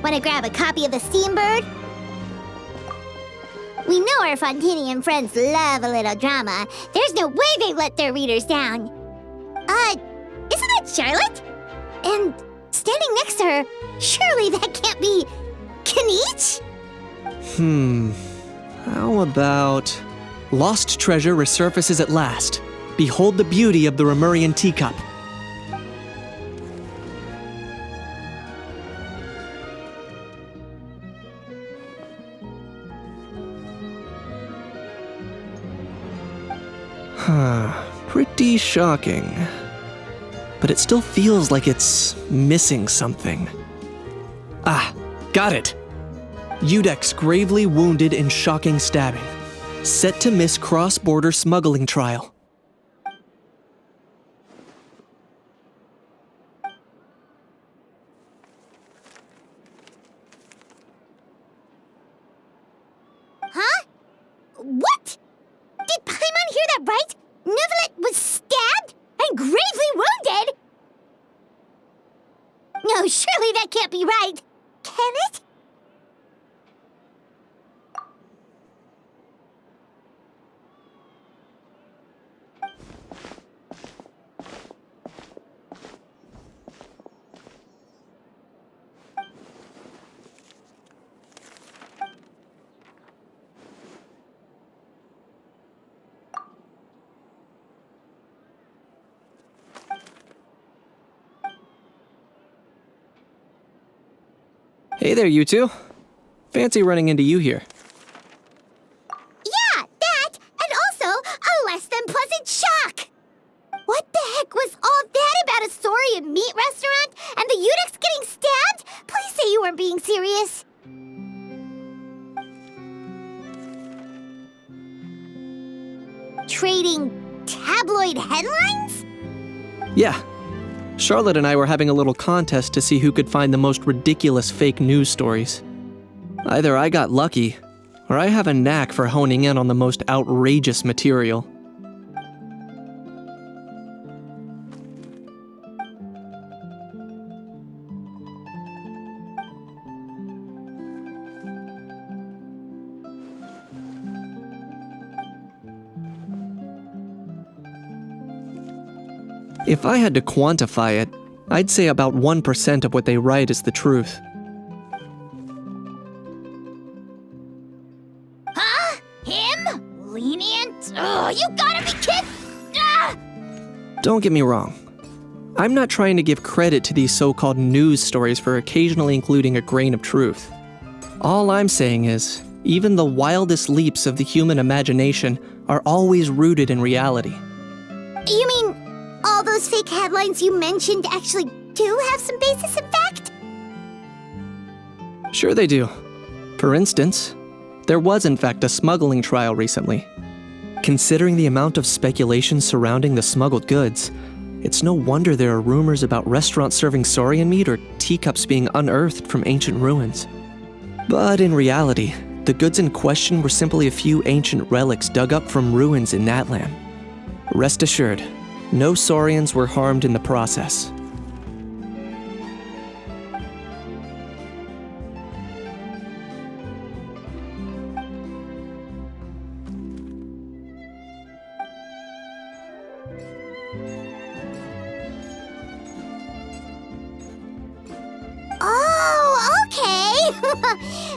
Wanna grab a copy of the Steambird? We know our Fontanian friends love a little drama. There's no way they let their readers down. Isn't that Charlotte? And standing next to her, surely that can't be Kaniche? How about... Lost treasure resurfaces at last. Behold the beauty of the Remurian teacup. Pretty shocking. But it still feels like it's missing something. Ah, got it! Udex gravely wounded in shocking stabbing. Set to miss cross-border smuggling trial. Huh? What? Did Paimon hear that right? Neuvillette was stabbed and gravely wounded? No, surely that can't be right. Can it? Hey there, you two. Fancy running into you here. Yeah, that, and also a less than pleasant shock. What the heck was all that about a Saurian meat restaurant and the Udex getting stabbed? Please say you weren't being serious. Trading tabloid headlines? Yeah. Charlotte and I were having a little contest to see who could find the most ridiculous fake news stories. Either I got lucky, or I have a knack for honing in on the most outrageous material. If I had to quantify it, I'd say about 1% of what they write is the truth. Huh? Him? Lenient? Oh, you gotta be kidding! Ah! Don't get me wrong. I'm not trying to give credit to these so-called news stories for occasionally including a grain of truth. All I'm saying is, even the wildest leaps of the human imagination are always rooted in reality. You mean all those fake headlines you mentioned actually do have some basis in fact? Sure they do. For instance, there was in fact a smuggling trial recently. Considering the amount of speculation surrounding the smuggled goods, it's no wonder there are rumors about restaurants serving saurian meat or teacups being unearthed from ancient ruins. But in reality, the goods in question were simply a few ancient relics dug up from ruins in Natlan. Rest assured, no saurians were harmed in the process. Oh, okay!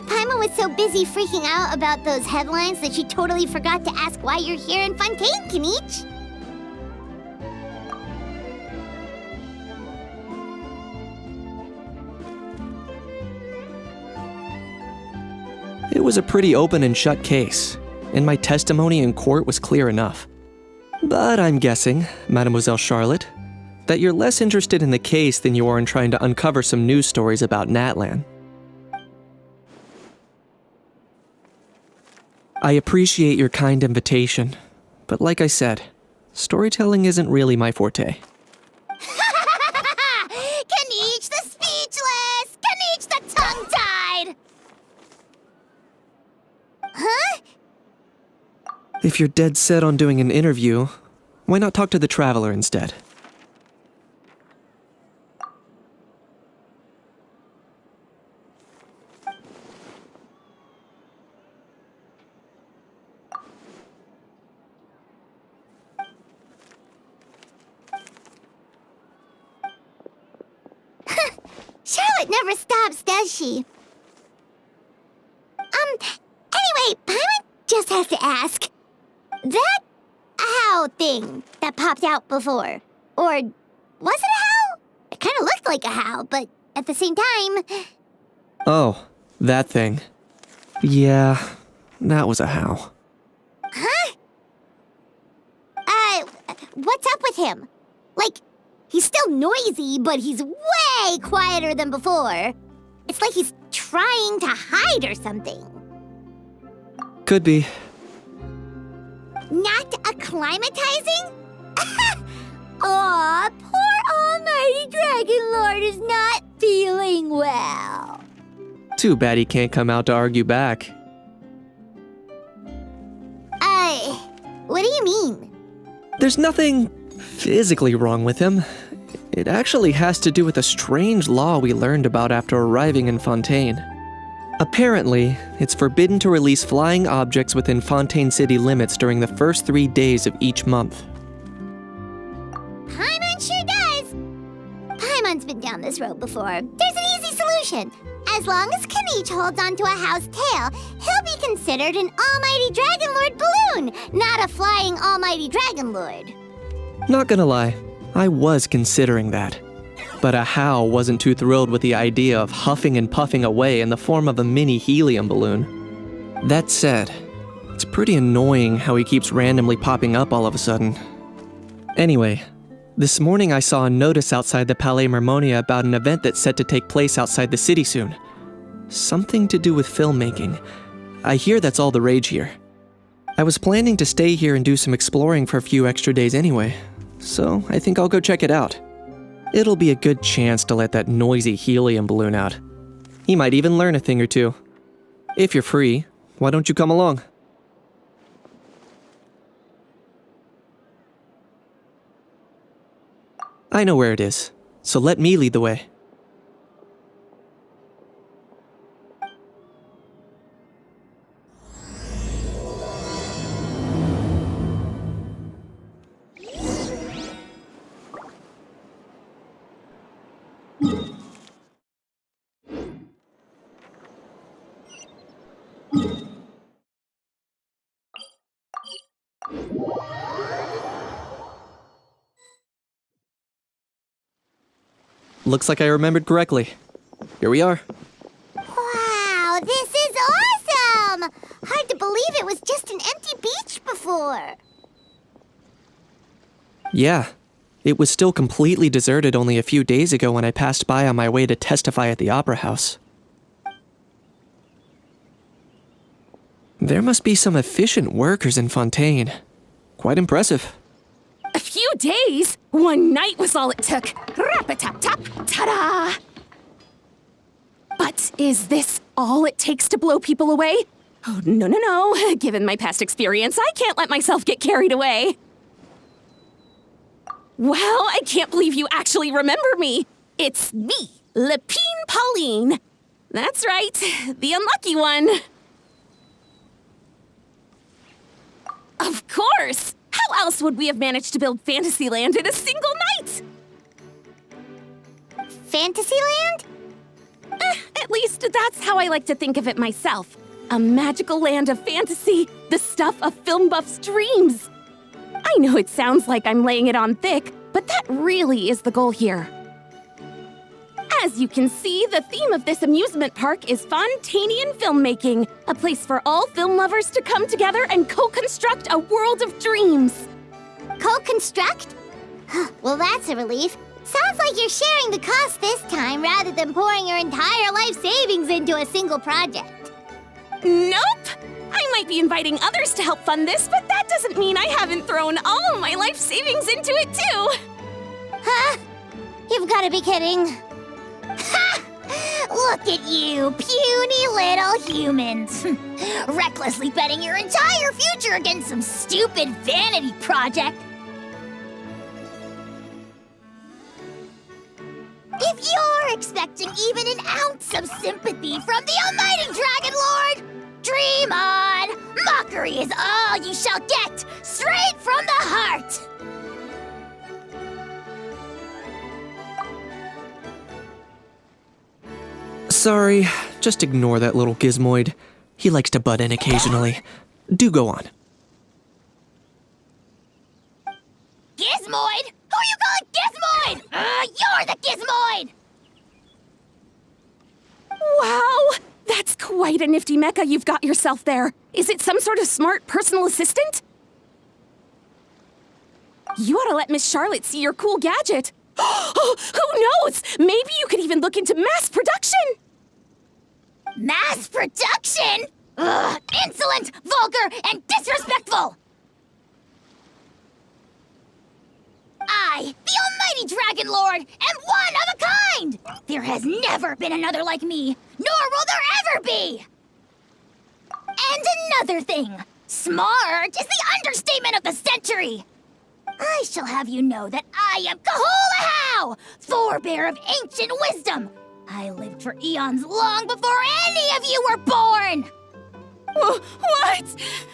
Paimon was so busy freaking out about those headlines that she totally forgot to ask why you're here in Fontaine, Kaniche. It was a pretty open and shut case, and my testimony in court was clear enough. But I'm guessing, Mademoiselle Charlotte, that you're less interested in the case than you are in trying to uncover some news stories about Natlan. I appreciate your kind invitation, but like I said, storytelling isn't really my forte. Kaniche the speechless! Kaniche the tongue-tied! Huh? If you're dead set on doing an interview, why not talk to the Traveler instead? it never stops, does she? Anyway, Paimon just has to ask. That owl thing that popped out before, or was it a howl? It kind of looked like a howl, but at the same time... Oh, that thing. Yeah, that was a howl. Huh? What's up with him? Like, he's still noisy, but he's way quieter than before. It's like he's trying to hide or something. Could be. Not acclimatizing? Aw, poor Almighty Dragon Lord is not feeling well. Too bad he can't come out to argue back. What do you mean? There's nothing physically wrong with him. It actually has to do with a strange law we learned about after arriving in Fontaine. Apparently, it's forbidden to release flying objects within Fontaine City limits during the first 3 days of each month. Paimon sure does. Paimon's been down this road before. There's an easy solution. As long as Kaniche holds onto a how's tail, he'll be considered an Almighty Dragon Lord balloon, not a flying Almighty Dragon Lord. Not gonna lie, I was considering that. But a How wasn't too thrilled with the idea of huffing and puffing away in the form of a mini helium balloon. That said, it's pretty annoying how he keeps randomly popping up all of a sudden. Anyway, this morning I saw a notice outside the Palais Mermonia about an event that's set to take place outside the city soon. Something to do with filmmaking. I hear that's all the rage here. I was planning to stay here and do some exploring for a few extra days anyway, so I think I'll go check it out. It'll be a good chance to let that noisy helium balloon out. He might even learn a thing or two. If you're free, why don't you come along? I know where it is, so let me lead the way. Looks like I remembered correctly. Here we are. Wow, this is awesome! Hard to believe it was just an empty beach before. Yeah, it was still completely deserted only a few days ago when I passed by on my way to testify at the Opera House. There must be some efficient workers in Fontaine. Quite impressive. A few days? One night was all it took. Rap-a-tap-tap, ta-da! But is this all it takes to blow people away? Oh, no. Given my past experience, I can't let myself get carried away. Well, I can't believe you actually remember me. It's me, Lapine Pauline. That's right, the unlucky one. Of course! How else would we have managed to build Fantasyland in a single night? Fantasyland? At least that's how I like to think of it myself. A magical land of fantasy, the stuff of film buffs' dreams. I know it sounds like I'm laying it on thick, but that really is the goal here. As you can see, the theme of this amusement park is Fontainian filmmaking, a place for all film lovers to come together and co-construct a world of dreams. Co-construct? Well, that's a relief. Sounds like you're sharing the cost this time rather than pouring your entire life savings into a single project. Nope! I might be inviting others to help fund this, but that doesn't mean I haven't thrown all of my life savings into it too! Huh? You've got to be kidding. Ha! Look at you, puny little humans. Recklessly betting your entire future against some stupid vanity project. If you're expecting even an ounce of sympathy from the Almighty Dragon Lord, dream on! Mockery is all you shall get, straight from the heart! Sorry, just ignore that little gizmoid. He likes to butt in occasionally. Do go on. Gizmoid? Who are you calling Gizmoid? You're the Gizmoid! Wow! That's quite a nifty mecha you've got yourself there. Is it some sort of smart personal assistant? You ought to let Miss Charlotte see your cool gadget. Who knows? Maybe you could even look into mass production! Mass production? Ugh, insolent, vulgar, and disrespectful! I, the almighty Dragon Lord, am one of a kind! There has never been another like me, nor will there ever be! And another thing, smart is the understatement of the century! I shall have you know that I am Kahulahau, forebear of ancient wisdom! I lived for eons long before any of you were born! What?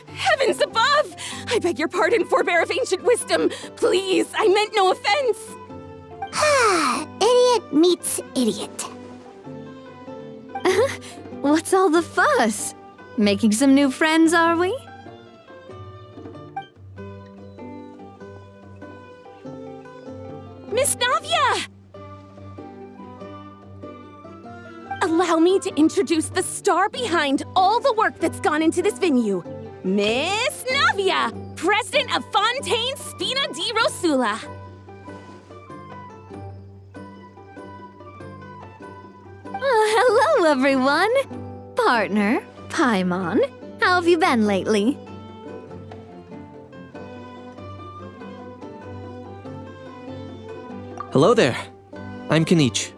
Heavens above! I beg your pardon, forebear of ancient wisdom. Please, I meant no offense. Idiot meets idiot. What's all the fuss? Making some new friends, are we? Miss Navia! Allow me to introduce the star behind all the work that's gone into this venue. Miss Navia, president of Fontaine Spina di Rosula. Hello, everyone. Partner, Paimon, how have you been lately? Hello there. I'm Kanich.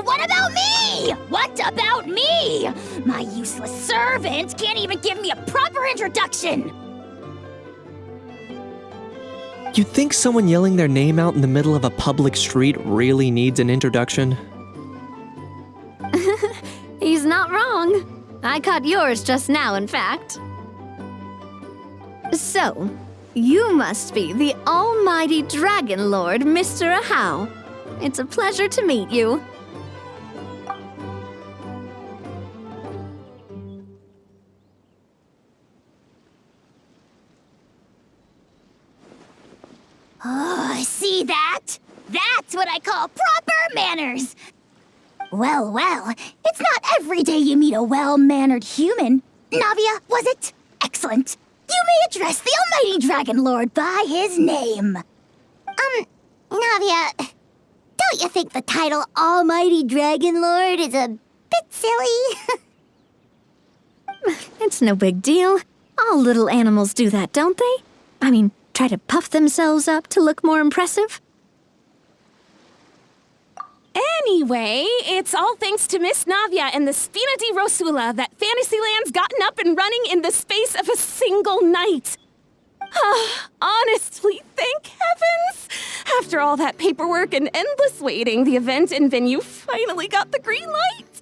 What about me? What about me? My useless servant can't even give me a proper introduction. You think someone yelling their name out in the middle of a public street really needs an introduction? He's not wrong. I caught yours just now, in fact. So, you must be the almighty Dragon Lord, Mr. Ahau. It's a pleasure to meet you. Oh, see that? That's what I call proper manners. Well, it's not every day you meet a well-mannered human. Navia, was it? Excellent. You may address the almighty Dragon Lord by his name. Navia, don't you think the title Almighty Dragon Lord is a bit silly? It's no big deal. All little animals do that, don't they? I mean, try to puff themselves up to look more impressive. Anyway, it's all thanks to Miss Navia and the Spina di Rosula that Fantasyland's gotten up and running in the space of a single night. Honestly, thank heavens! After all that paperwork and endless waiting, the event and venue finally got the green light.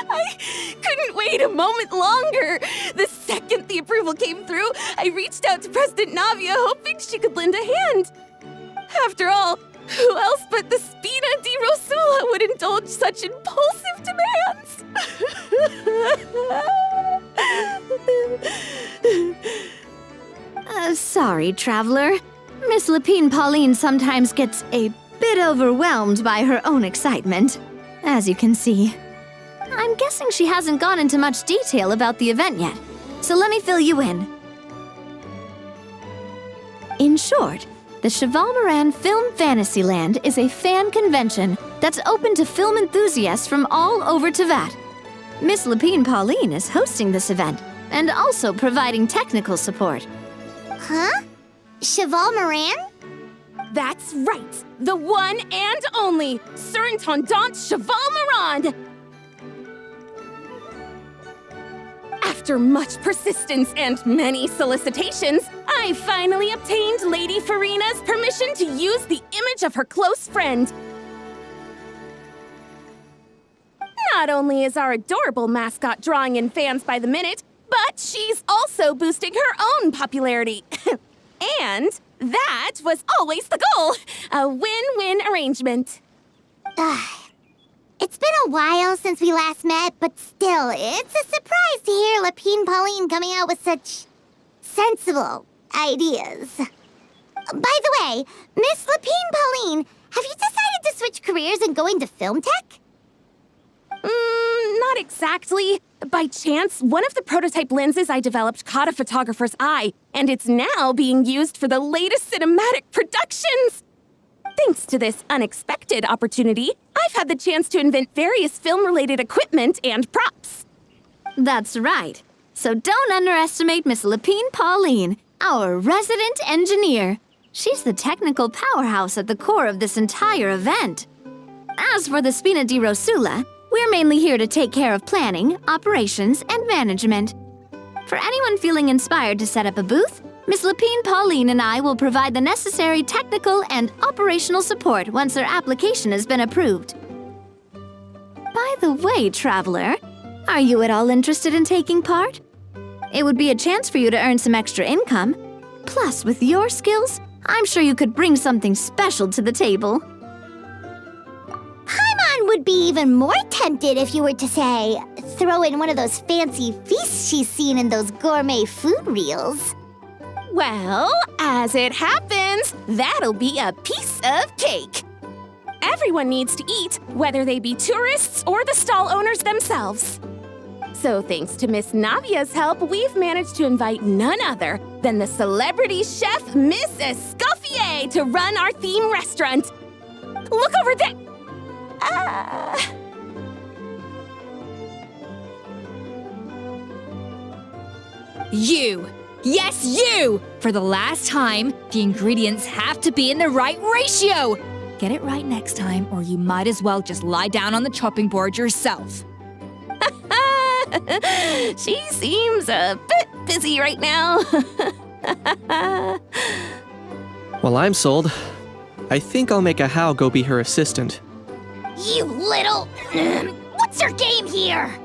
I couldn't wait a moment longer. The second the approval came through, I reached out to President Navia, hoping she could lend a hand. After all, who else but the Spina di Rosula would indulge such impulsive demands? Sorry, traveler. Miss Lapine Pauline sometimes gets a bit overwhelmed by her own excitement, as you can see. I'm guessing she hasn't gone into much detail about the event yet, so let me fill you in. In short, the Cheval Moran Film Fantasyland is a fan convention that's open to film enthusiasts from all over Teyvat. Miss Lapine Pauline is hosting this event and also providing technical support. Huh? Cheval Moran? That's right! The one and only Surintendant Cheval Moran! After much persistence and many solicitations, I finally obtained Lady Farina's permission to use the image of her close friend. Not only is our adorable mascot drawing in fans by the minute, but she's also boosting her own popularity. And That was always the goal. A win-win arrangement. It's been a while since we last met, but still, it's a surprise to hear Lapine Pauline coming out with such sensible ideas. By the way, Miss Lapine Pauline, have you decided to switch careers and go into film tech? Not exactly. By chance, one of the prototype lenses I developed caught a photographer's eye, and it's now being used for the latest cinematic productions. Thanks to this unexpected opportunity, I've had the chance to invent various film-related equipment and props. That's right. So don't underestimate Miss Lapine Pauline, our resident engineer. She's the technical powerhouse at the core of this entire event. As for the Spina di Rosula, we're mainly here to take care of planning, operations, and management. For anyone feeling inspired to set up a booth, Miss Lapine Pauline and I will provide the necessary technical and operational support once their application has been approved. By the way, traveler, are you at all interested in taking part? It would be a chance for you to earn some extra income. Plus, with your skills, I'm sure you could bring something special to the table. Paimon would be even more tempted if you were to, say, throw in one of those fancy feasts she's seen in those gourmet food reels. Well, as it happens, that'll be a piece of cake. Everyone needs to eat, whether they be tourists or the stall owners themselves. So thanks to Miss Navia's help, we've managed to invite none other than the celebrity chef, Miss Escoffier, to run our theme restaurant. Look over there! You! Yes, you! For the last time, the ingredients have to be in the right ratio! Get it right next time, or you might as well just lie down on the chopping board yourself. She seems a bit busy right now. Well, I'm sold. I think I'll make a Hao go be her assistant. You little... What's your game here?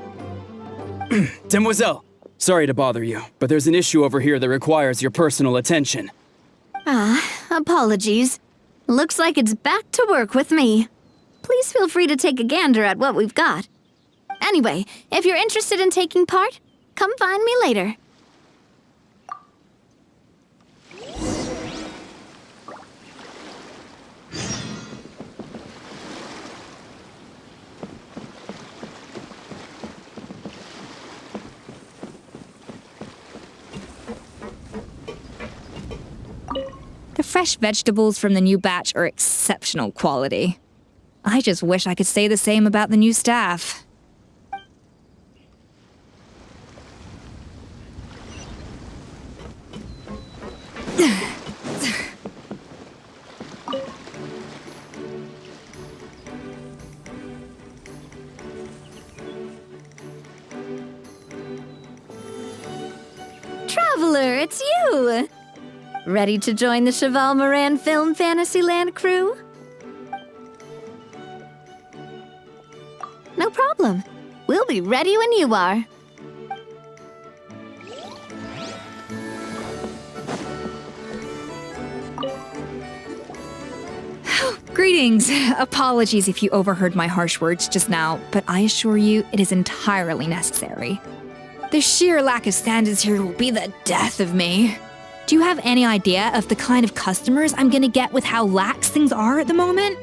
Demoiselle, sorry to bother you, but there's an issue over here that requires your personal attention. Apologies. Looks like it's back to work with me. Please feel free to take a gander at what we've got. Anyway, if you're interested in taking part, come find me later. The fresh vegetables from the new batch are exceptional quality. I just wish I could say the same about the new staff. Traveler, it's you! Ready to join the Cheval Moran Film Fantasyland crew? No problem. We'll be ready when you are. Greetings. Apologies if you overheard my harsh words just now, but I assure you it is entirely necessary. The sheer lack of standards here will be the death of me. Do you have any idea of the kind of customers I'm gonna get with how lax things are at the moment?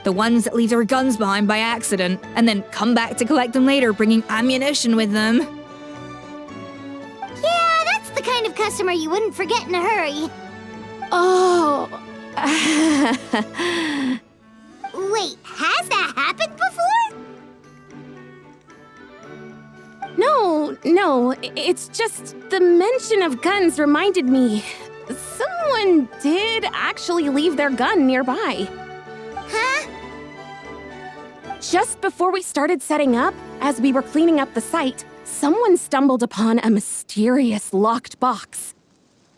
The ones that leave their guns behind by accident and then come back to collect them later bringing ammunition with them. Yeah, that's the kind of customer you wouldn't forget in a hurry. Oh. Wait, has that happened before? No, it's just the mention of guns reminded me. Someone did actually leave their gun nearby. Huh? Just before we started setting up, as we were cleaning up the site, someone stumbled upon a mysterious locked box.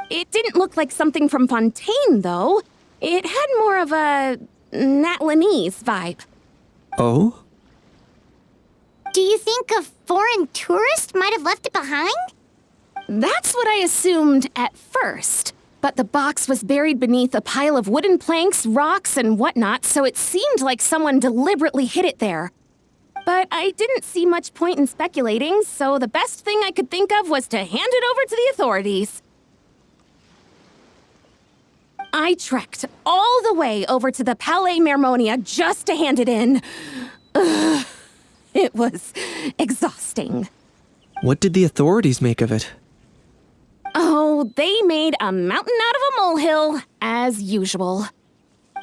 It didn't look like something from Fontaine, though. It had more of a Natlanese vibe. Oh? Do you think a foreign tourist might have left it behind? That's what I assumed at first. but the box was buried beneath a pile of wooden planks, rocks, and whatnot, so it seemed like someone deliberately hid it there. But I didn't see much point in speculating, so the best thing I could think of was to hand it over to the authorities. I trekked all the way over to the Palais Mermonia just to hand it in. Ugh, it was exhausting. What did the authorities make of it? Oh, they made a mountain out of a molehill, as usual.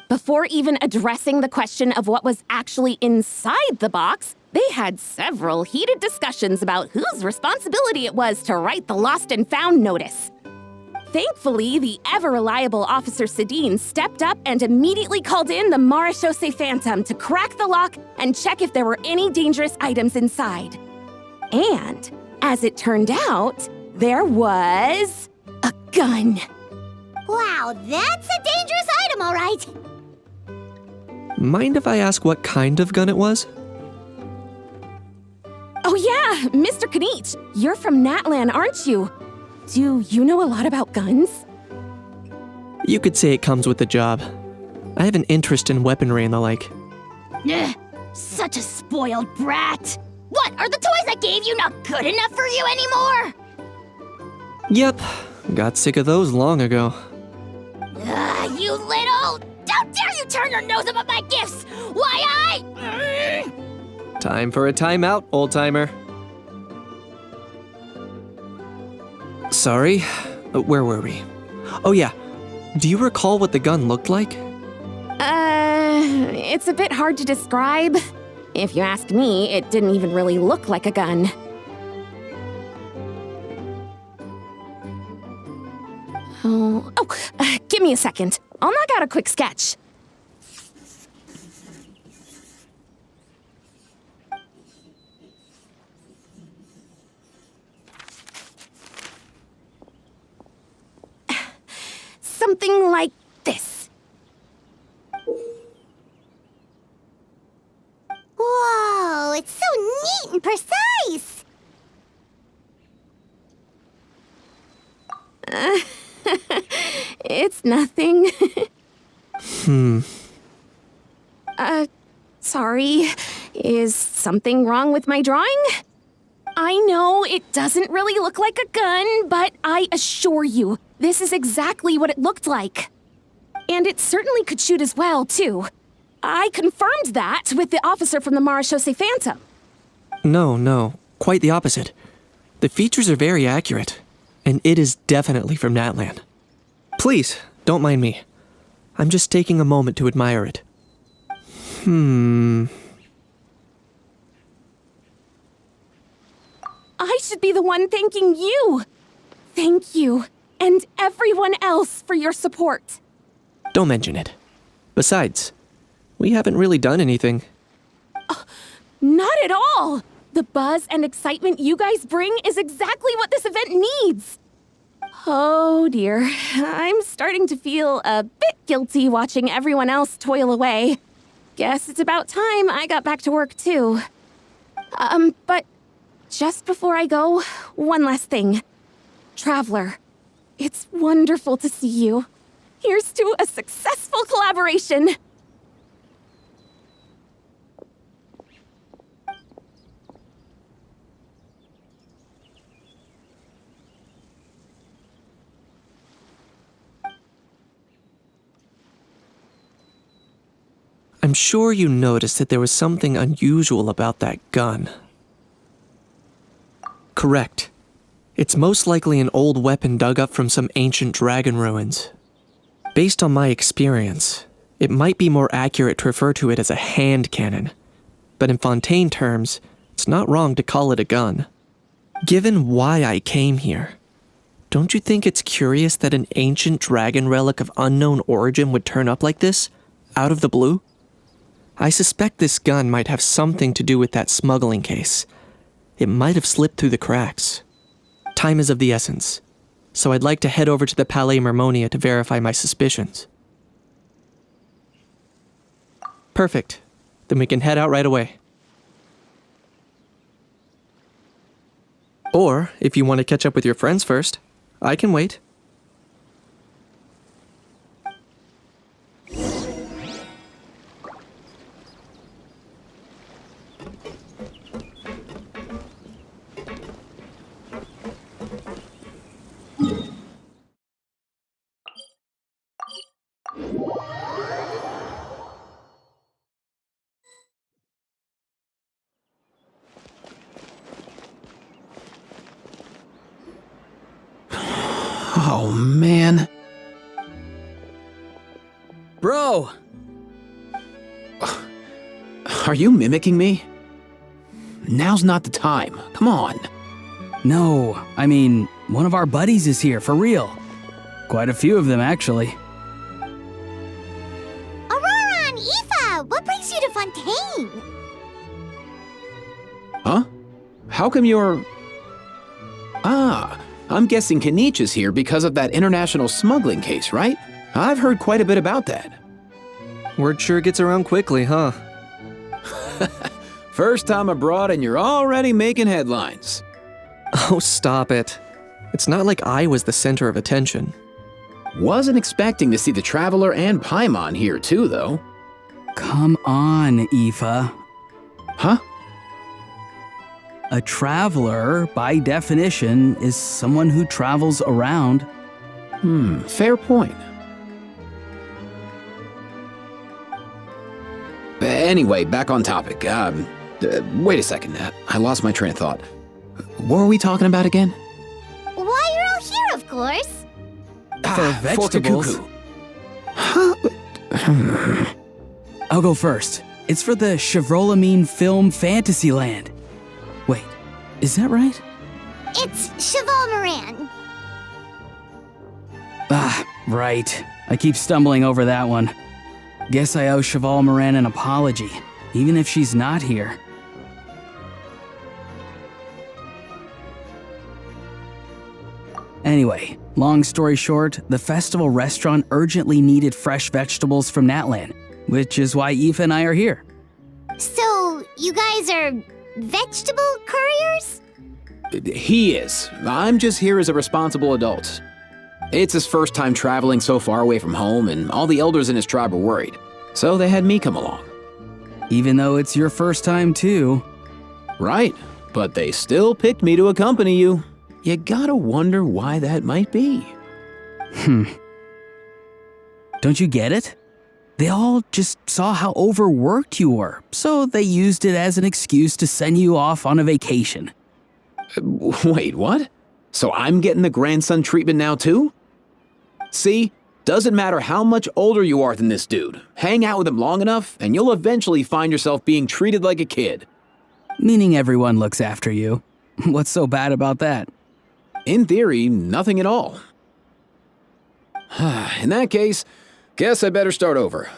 Before even addressing the question of what was actually inside the box, they had several heated discussions about whose responsibility it was to write the lost and found notice. Thankfully, the ever-reliable Officer Sedine stepped up and immediately called in the Marechaussee Phantom to crack the lock and check if there were any dangerous items inside. And, as it turned out, there was a gun. Wow, that's a dangerous item, all right. Mind if I ask what kind of gun it was? Oh yeah, Mr. Kanich, you're from Natlan, aren't you? Do you know a lot about guns? You could say it comes with the job. I have an interest in weaponry and the like. Ugh, such a spoiled brat. What, are the toys I gave you not good enough for you anymore? Yep, got sick of those long ago. Ugh, you little... How dare you turn your nose up at my gifts? Why Time for a timeout, old-timer. Sorry, where were we? Oh yeah, do you recall what the gun looked like? It's a bit hard to describe. If you ask me, it didn't even really look like a gun. Give me a second. I'll knock out a quick sketch. Something like this. Whoa, it's so neat and precise. It's nothing. Sorry. Is something wrong with my drawing? I know it doesn't really look like a gun, but I assure you, this is exactly what it looked like. And it certainly could shoot as well, too. I confirmed that with the officer from the Marechaussee Phantom. No, quite the opposite. The features are very accurate, and it is definitely from Natlan. Please, don't mind me. I'm just taking a moment to admire it. I should be the one thanking you. Thank you, and everyone else for your support. Don't mention it. Besides, we haven't really done anything. Not at all. The buzz and excitement you guys bring is exactly what this event needs. Oh dear, I'm starting to feel a bit guilty watching everyone else toil away. Guess it's about time I got back to work too. But just before I go, one last thing. Traveler, it's wonderful to see you. Here's to a successful collaboration. I'm sure you noticed that there was something unusual about that gun. Correct. It's most likely an old weapon dug up from some ancient dragon ruins. Based on my experience, it might be more accurate to refer to it as a hand cannon, but in Fontaine terms, it's not wrong to call it a gun. Given why I came here, don't you think it's curious that an ancient dragon relic of unknown origin would turn up like this, out of the blue? I suspect this gun might have something to do with that smuggling case. It might have slipped through the cracks. Time is of the essence, so I'd like to head over to the Palais Mermonia to verify my suspicions. Perfect. Then we can head out right away. Or, if you want to catch up with your friends first, I can wait. Oh, man. Bro! Are you mimicking me? Now's not the time. Come on. No, I mean, one of our buddies is here, for real. Quite a few of them, actually. Aurora and Aoife, what brings you to Fontaine? Huh? How come you're... Ah, I'm guessing Kaniche is here because of that international smuggling case, right? I've heard quite a bit about that. Word sure gets around quickly, huh? First time abroad and you're already making headlines. Oh, stop it. It's not like I was the center of attention. Wasn't expecting to see the Traveler and Paimon here too, though. Come on, Aoife. Huh? A traveler, by definition, is someone who travels around. Fair point. Anyway, back on topic. Wait a second. I lost my train of thought. What were we talking about again? Why, you're all here, of course. For vegetables. For Cacucu. I'll go first. It's for the Chevrolamine Film Fantasyland. Wait, is that right? It's Cheval Moran. Ah, right. I keep stumbling over that one. Guess I owe Cheval Moran an apology, even if she's not here. Anyway, long story short, the festival restaurant urgently needed fresh vegetables from Natlan, which is why Aoife and I are here. So, you guys are vegetable couriers? He is. I'm just here as a responsible adult. It's his first time traveling so far away from home, and all the elders in his tribe were worried. So they had me come along. Even though it's your first time too. Right, but they still picked me to accompany you. You gotta wonder why that might be. Don't you get it? They all just saw how overworked you were, so they used it as an excuse to send you off on a vacation. Wait, what? So I'm getting the grandson treatment now too? See? Doesn't matter how much older you are than this dude. Hang out with him long enough, and you'll eventually find yourself being treated like a kid. Meaning everyone looks after you. What's so bad about that? In theory, nothing at all. In that case, guess I better start over.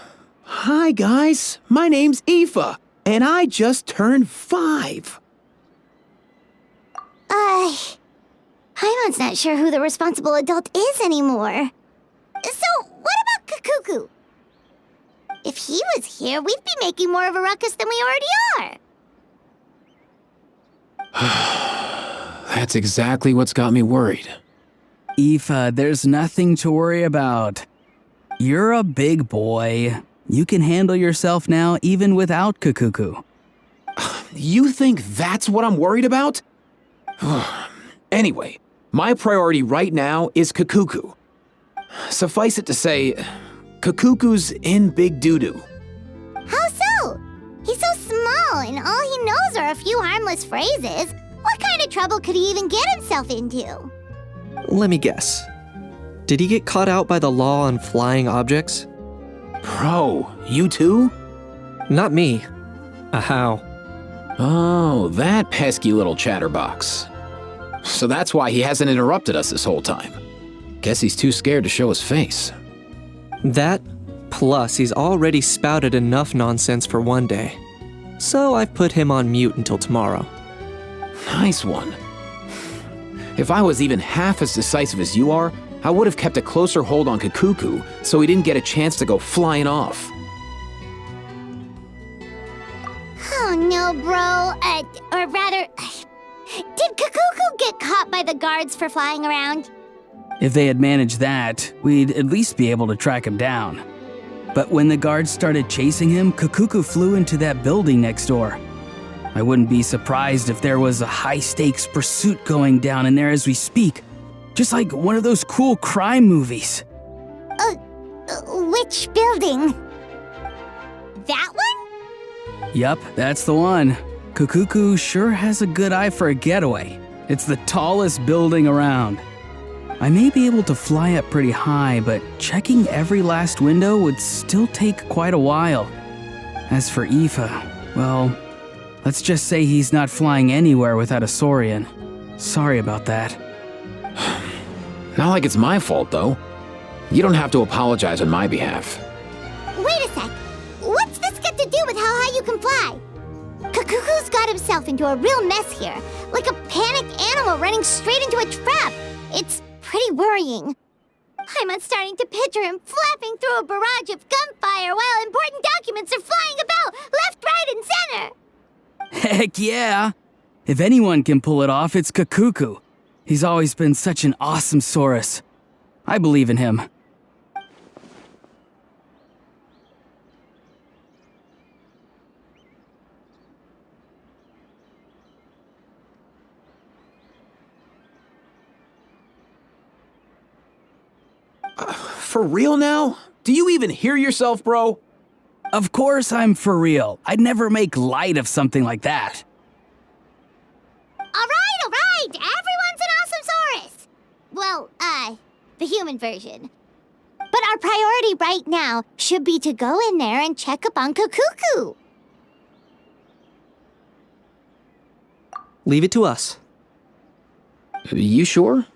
Hi guys, my name's Aoife, and I just turned 5. Paimon's not sure who the responsible adult is anymore. So, what about Cacucu? If he was here, we'd be making more of a ruckus than we already are. That's exactly what's got me worried. Aoife, there's nothing to worry about. You're a big boy. You can handle yourself now even without Cacucu. You think that's what I'm worried about? Anyway, my priority right now is Cacucu. Suffice it to say, Cacucu's in big doo-doo. How so? He's so small, and all he knows are a few harmless phrases. What kind of trouble could he even get himself into? Let me guess. Did he get caught out by the law on flying objects? Bro, you too? Not me. How? Oh, that pesky little chatterbox. So that's why he hasn't interrupted us this whole time. Guess he's too scared to show his face. That, plus he's already spouted enough nonsense for one day. So I've put him on mute until tomorrow. Nice one. If I was even half as decisive as you are, I would have kept a closer hold on Cacucu so he didn't get a chance to go flying off. Oh no, bro. Or rather, did Cacucu get caught by the guards for flying around? If they had managed that, we'd at least be able to track him down. But when the guards started chasing him, Cacucu flew into that building next door. I wouldn't be surprised if there was a high-stakes pursuit going down in there as we speak. Just like one of those cool crime movies. Which building? That one? Yup, that's the one. Cacucu sure has a good eye for a getaway. It's the tallest building around. I may be able to fly up pretty high, but checking every last window would still take quite a while. As for Aoife, well, let's just say he's not flying anywhere without a Saurian. Sorry about that. Not like it's my fault, though. You don't have to apologize on my behalf. Wait a sec. What's this got to do with how high you can fly? Cacucu's got himself into a real mess here, like a panicked animal running straight into a trap. It's pretty worrying. I'm starting to picture him flapping through a barrage of gunfire while important documents are flying about left, right, and center. Heck yeah! If anyone can pull it off, it's Cacucu. He's always been such an awesome Saurus. I believe in him. For real now? Do you even hear yourself, bro? Of course I'm for real. I'd never make light of something like that. All right. Everyone's an awesome Saurus. Well, the human version. But our priority right now should be to go in there and check up on Cacucu. Leave it to us. You sure?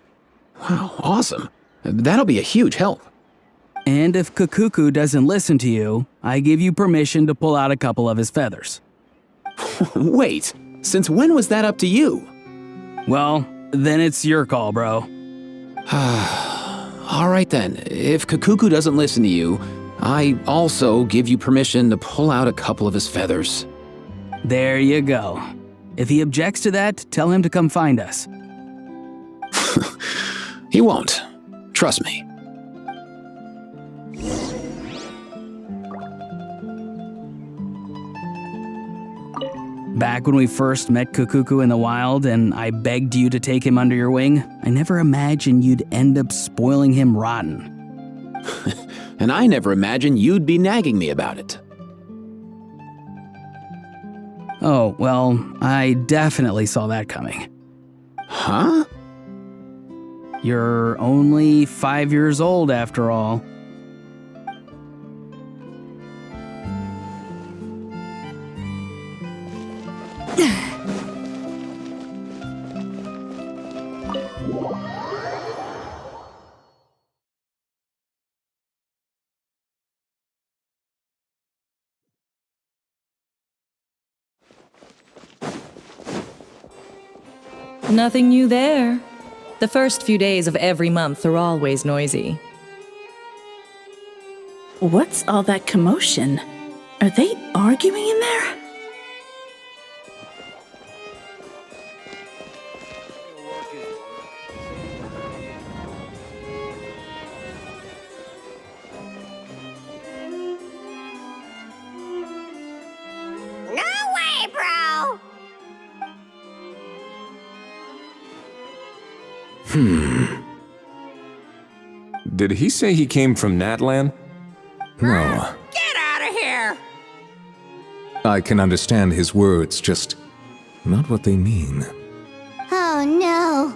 Wow, awesome. That'll be a huge help. And if Cacucu doesn't listen to you, I give you permission to pull out a couple of his feathers. Wait, since when was that up to you? Well, then it's your call, bro. All right then, if Cacucu doesn't listen to you, I also give you permission to pull out a couple of his feathers. There you go. If he objects to that, tell him to come find us. He won't. Trust me. Back when we first met Cacucu in the wild and I begged you to take him under your wing, I never imagined you'd end up spoiling him rotten. And I never imagined you'd be nagging me about it. Oh, well, I definitely saw that coming. Huh? You're only 5 years old after all. Nothing new there. The first few days of every month are always noisy. What's all that commotion? Are they arguing in there? No way, bro! Did he say he came from Natlan? No. Get out of here! I can understand his words, just not what they mean. Oh no.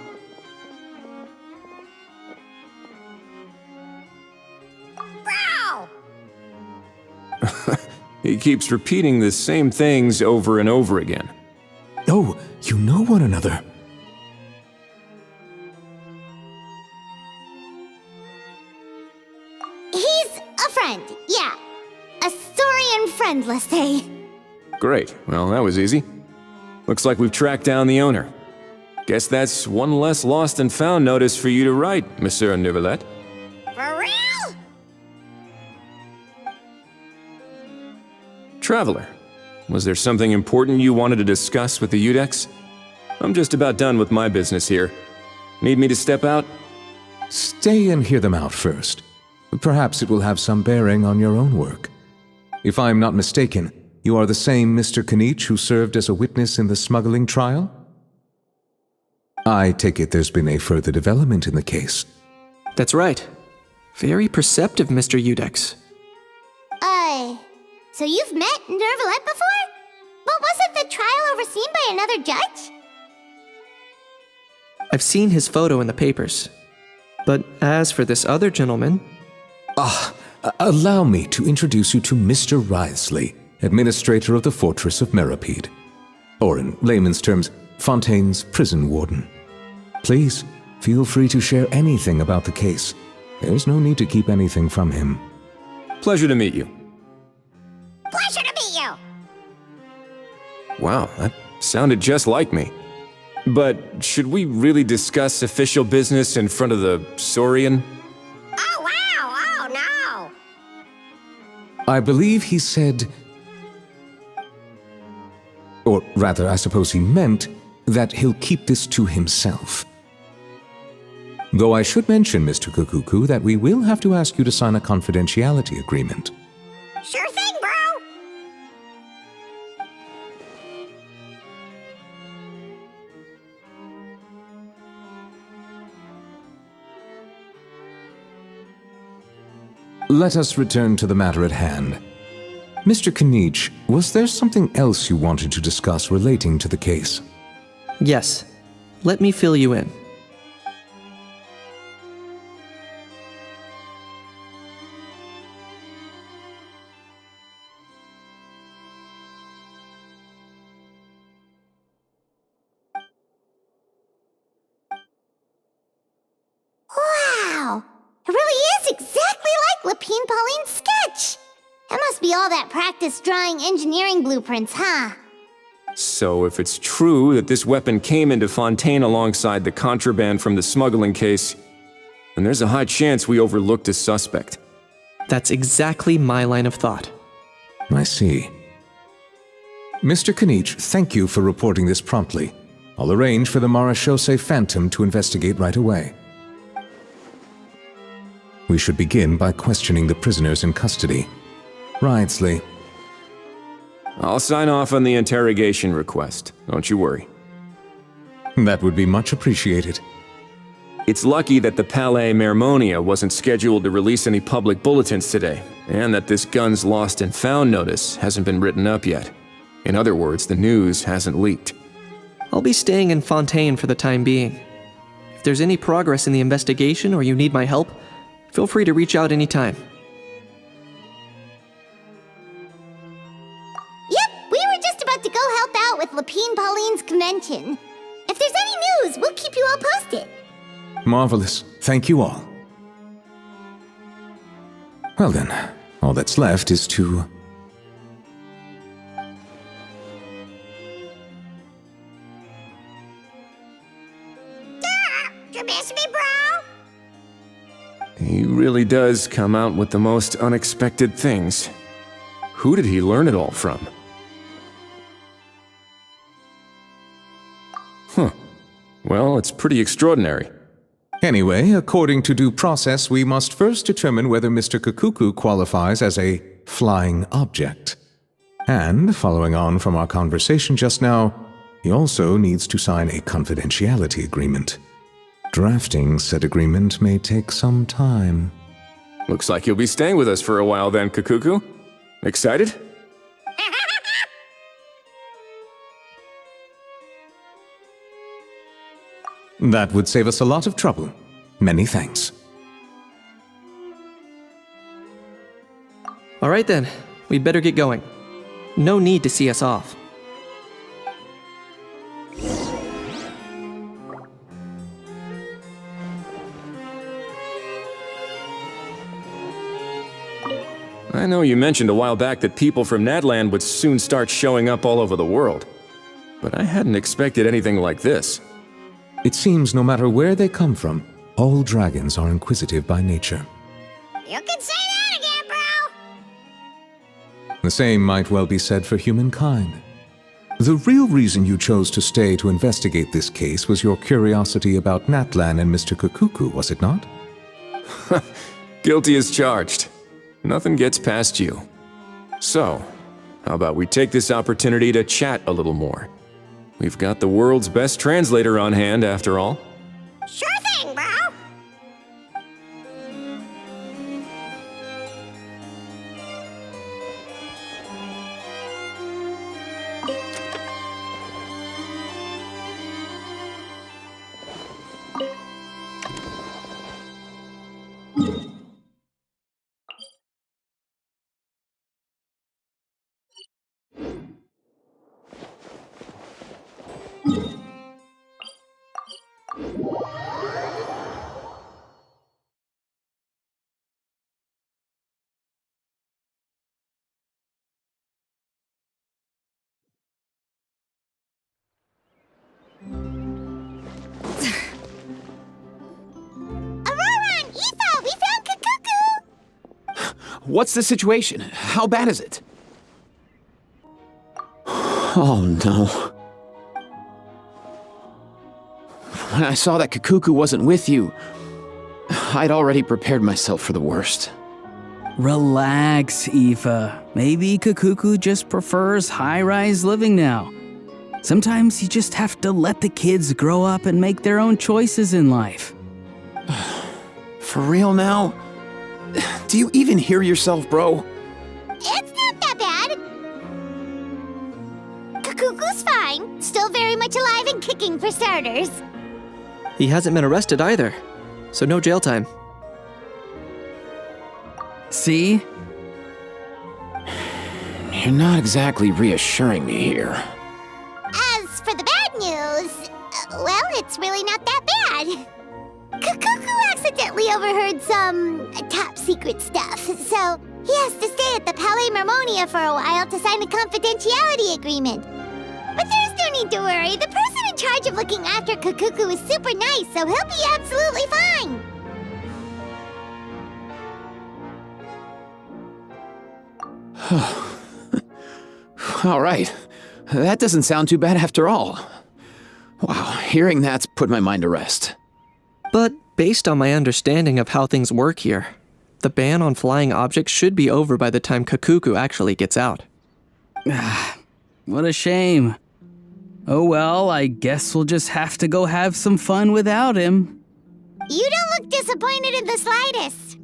Bro! He keeps repeating the same things over and over again. Oh, you know one another. He's a friend, yeah. A Saurian friend, let's say. Great. Well, that was easy. Looks like we've tracked down the owner. Guess that's one less lost and found notice for you to write, Monsieur Neuvillette. For real? Traveler, was there something important you wanted to discuss with the Udex? I'm just about done with my business here. Need me to step out? Stay and hear them out first. Perhaps it will have some bearing on your own work. If I'm not mistaken, you are the same Mr. Kanich who served as a witness in the smuggling trial? I take it there's been a further development in the case. That's right. Very perceptive, Mr. Udex. So you've met Nervalette before? But wasn't the trial overseen by another judge? I've seen his photo in the papers. But as for this other gentleman... Allow me to introduce you to Mr. Wriothesley, administrator of the Fortress of Meripede. Or in layman's terms, Fontaine's prison warden. Please, feel free to share anything about the case. There's no need to keep anything from him. Pleasure to meet you. Pleasure to meet you! Wow, that sounded just like me. But should we really discuss official business in front of the Saurian? Oh, wow! Oh, no! I believe he said... Or rather, I suppose he meant that he'll keep this to himself. Though I should mention, Mr. Cacucu, that we will have to ask you to sign a confidentiality agreement. Sure thing, bro! Let us return to the matter at hand. Mr. Kanich, was there something else you wanted to discuss relating to the case? Yes. Let me fill you in. Wow! It really is exactly like Lapine Pauline's sketch! That must be all that practice drawing engineering blueprints, huh? So if it's true that this weapon came into Fontaine alongside the contraband from the smuggling case, then there's a high chance we overlooked a suspect. That's exactly my line of thought. I see. Mr. Kanich, thank you for reporting this promptly. I'll arrange for the Marechaussee Phantom to investigate right away. We should begin by questioning the prisoners in custody. Wriothesley. I'll sign off on the interrogation request, don't you worry. That would be much appreciated. It's lucky that the Palais Mermonia wasn't scheduled to release any public bulletins today, and that this guns lost and found notice hasn't been written up yet. In other words, the news hasn't leaked. I'll be staying in Fontaine for the time being. If there's any progress in the investigation or you need my help, feel free to reach out anytime. Yep, we were just about to go help out with Lapine Pauline's convention. If there's any news, we'll keep you all posted. Marvelous. Thank you all. Well then, all that's left is to... You miss me, bro? He really does come out with the most unexpected things. Who did he learn it all from? Huh. Well, it's pretty extraordinary. Anyway, according to due process, we must first determine whether Mr. Cacucu qualifies as a flying object. And, following on from our conversation just now, he also needs to sign a confidentiality agreement. Drafting said agreement may take some time. Looks like you'll be staying with us for a while then, Cacucu. Excited? That would save us a lot of trouble. Many thanks. All right then, we'd better get going. No need to see us off. I know you mentioned a while back that people from Nadland would soon start showing up all over the world, but I hadn't expected anything like this. It seems no matter where they come from, all dragons are inquisitive by nature. You can say that again, bro! The same might well be said for humankind. The real reason you chose to stay to investigate this case was your curiosity about Natlan and Mr. Cacucu, was it not? Guilty as charged. Nothing gets past you. So, how about we take this opportunity to chat a little more? We've got the world's best translator on hand, after all. Sure thing, bro! What's the situation? How bad is it? Oh no. When I saw that Cacucu wasn't with you, I'd already prepared myself for the worst. Relax, Aoife. Maybe Cacucu just prefers high-rise living now. Sometimes you just have to let the kids grow up and make their own choices in life. For real now? Do you even hear yourself, bro? It's not that bad. Cacucu's fine. Still very much alive and kicking for starters. He hasn't been arrested either, so no jail time. See? You're not exactly reassuring me here. As for the bad news, well, it's really not that bad. Cacucu accidentally overheard some top-secret stuff, so he has to stay at the Palais Mermonia for a while to sign a confidentiality agreement. But there's no need to worry. The person in charge of looking after Cacucu is super nice, so he'll be absolutely fine. All right. That doesn't sound too bad after all. Wow, hearing that's put my mind to rest. But based on my understanding of how things work here, the ban on flying objects should be over by the time Cacucu actually gets out. What a shame. Oh well, I guess we'll just have to go have some fun without him. You don't look disappointed in the slightest.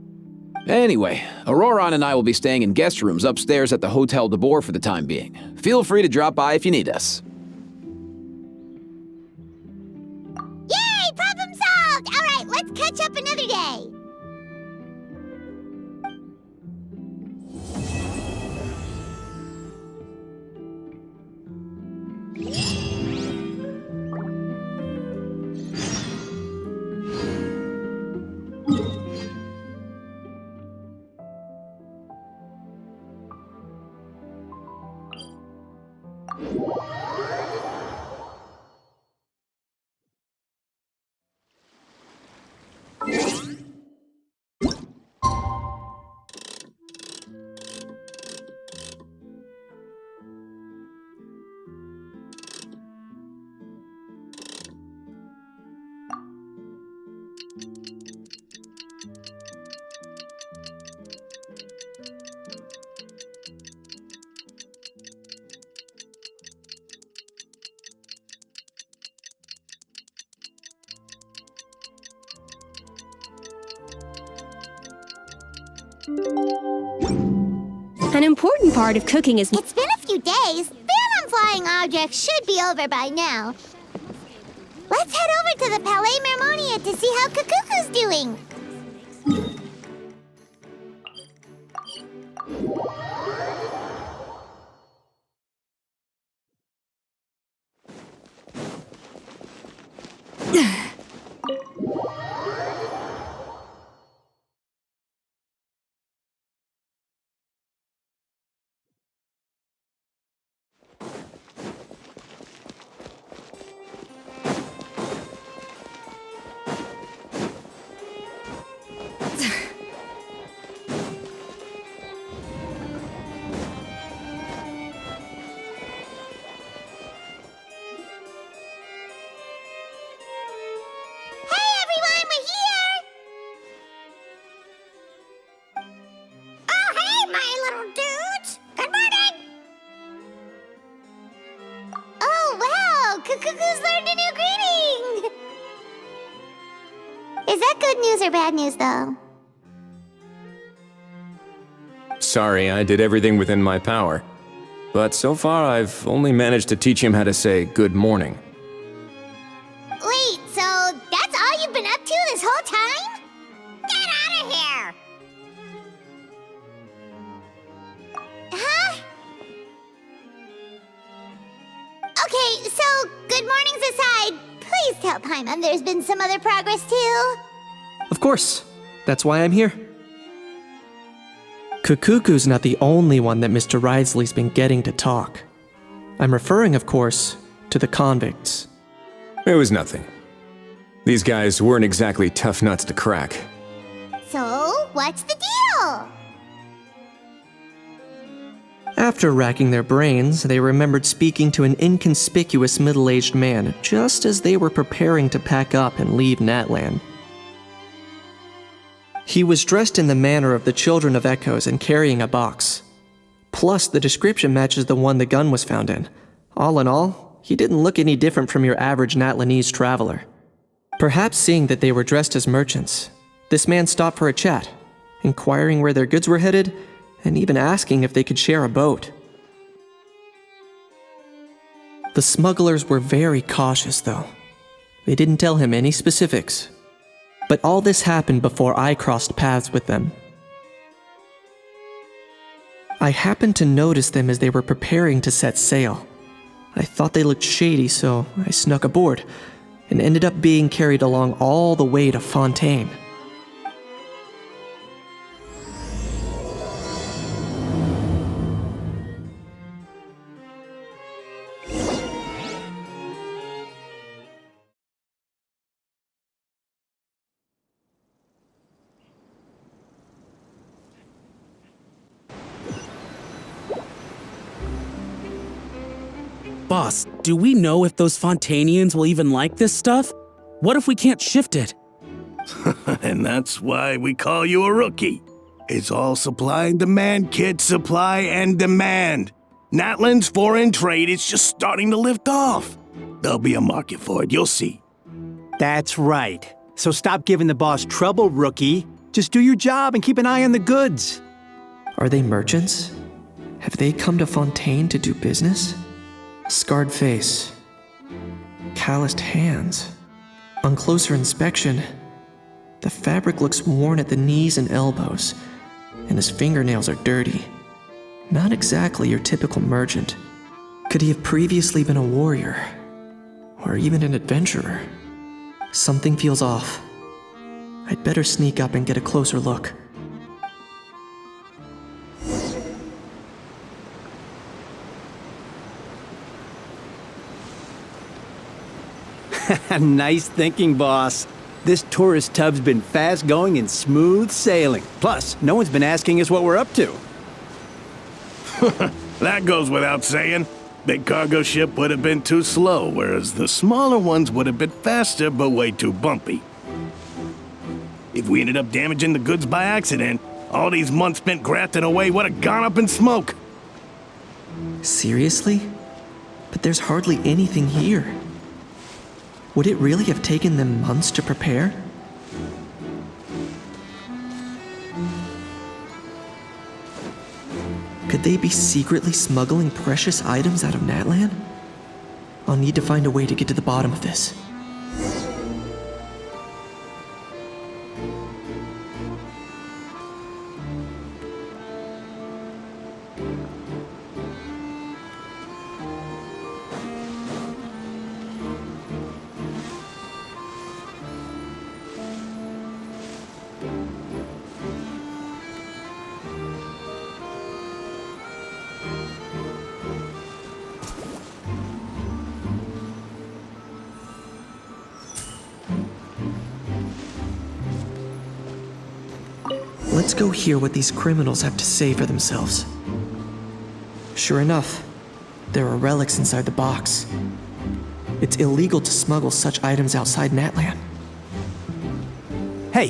Anyway, Auroron and I will be staying in guest rooms upstairs at the Hotel de Boer for the time being. Feel free to drop by if you need us. Yay! Problem solved! All right, let's catch up another day. An important part of cooking is... It's been a few days. Ban on flying objects should be over by now. Let's head over to the Palais Mermonia to see how Cacucu's doing. Cacucu's learned a new greeting! Is that good news or bad news, though? Sorry, I did everything within my power. But so far, I've only managed to teach him how to say good morning. Wait, so that's all you've been up to this whole time? Get out of here! Huh? Okay, so good mornings aside, please tell Paimon there's been some other progress too. Of course. That's why I'm here. Cacucu's not the only one that Mr. Ridesley's been getting to talk. I'm referring, of course, to the convicts. It was nothing. These guys weren't exactly tough nuts to crack. So, what's the deal? After racking their brains, they remembered speaking to an inconspicuous middle-aged man just as they were preparing to pack up and leave Natlan. He was dressed in the manner of the Children of Echoes and carrying a box. Plus, the description matches the one the gun was found in. All in all, he didn't look any different from your average Natlanese traveler. Perhaps seeing that they were dressed as merchants, this man stopped for a chat, inquiring where their goods were headed, and even asking if they could share a boat. The smugglers were very cautious, though. They didn't tell him any specifics. But all this happened before I crossed paths with them. I happened to notice them as they were preparing to set sail. I thought they looked shady, so I snuck aboard, and ended up being carried along all the way to Fontaine. Boss, do we know if those Fontainians will even like this stuff? What if we can't shift it? And that's why we call you a rookie. It's all supply and demand, kid. Supply and demand. Natlan's foreign trade is just starting to lift off. There'll be a market for it, you'll see. That's right. So stop giving the boss trouble, rookie. Just do your job and keep an eye on the goods. Are they merchants? Have they come to Fontaine to do business? Scarred face, calloused hands. On closer inspection, the fabric looks worn at the knees and elbows, and his fingernails are dirty. Not exactly your typical merchant. Could he have previously been a warrior? Or even an adventurer? Something feels off. I'd better sneak up and get a closer look. Nice thinking, boss. This tourist tub's been fast-going and smooth sailing. Plus, no one's been asking us what we're up to. That goes without saying. Big cargo ship would have been too slow, whereas the smaller ones would have been faster but way too bumpy. If we ended up damaging the goods by accident, all these months spent grafting away would have gone up in smoke. Seriously? But there's hardly anything here. Would it really have taken them months to prepare? Could they be secretly smuggling precious items out of Natlan? I'll need to find a way to get to the bottom of this. Let's go hear what these criminals have to say for themselves. Sure enough, there are relics inside the box. It's illegal to smuggle such items outside Natlan. Hey,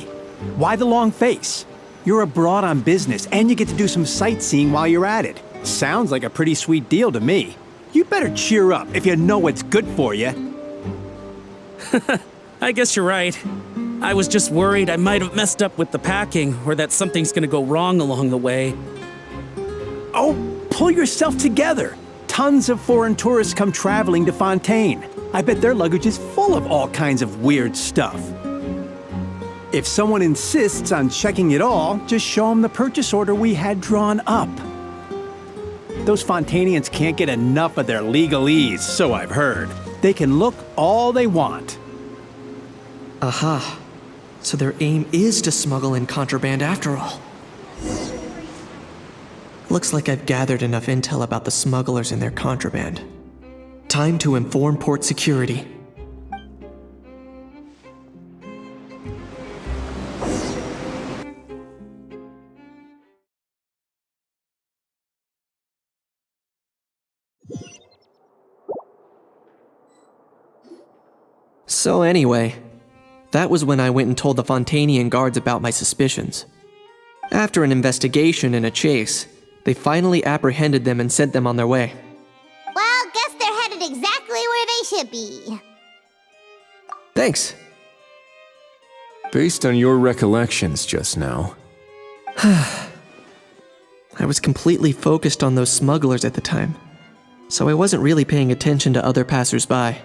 why the long face? You're abroad on business, and you get to do some sightseeing while you're at it. Sounds like a pretty sweet deal to me. You better cheer up if you know what's good for you. I guess you're right. I was just worried I might have messed up with the packing, or that something's gonna go wrong along the way. Oh, pull yourself together. Tons of foreign tourists come traveling to Fontaine. I bet their luggage is full of all kinds of weird stuff. If someone insists on checking it all, just show them the purchase order we had drawn up. Those Fontainians can't get enough of their legalese, so I've heard. They can look all they want. Aha. So their aim is to smuggle in contraband after all. Looks like I've gathered enough intel about the smugglers and their contraband. Time to inform port security. So anyway, that was when I went and told the Fontanian guards about my suspicions. After an investigation and a chase, they finally apprehended them and sent them on their way. Well, guess they're headed exactly where they should be. Thanks. Based on your recollections just now, I was completely focused on those smugglers at the time, so I wasn't really paying attention to other passersby.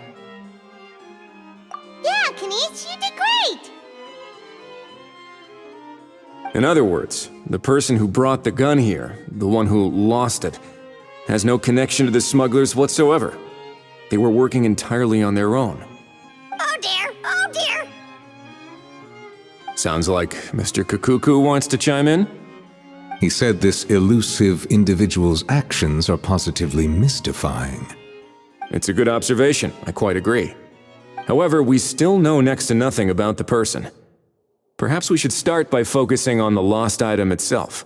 Yeah, Kanish, you did great! in other words, the person who brought the gun here, the one who lost it, has no connection to the smugglers whatsoever. They were working entirely on their own. Oh dear, oh dear! Sounds like Mr. Cacucu wants to chime in? He said this elusive individual's actions are positively mystifying. It's a good observation, I quite agree. However, we still know next to nothing about the person. Perhaps we should start by focusing on the lost item itself.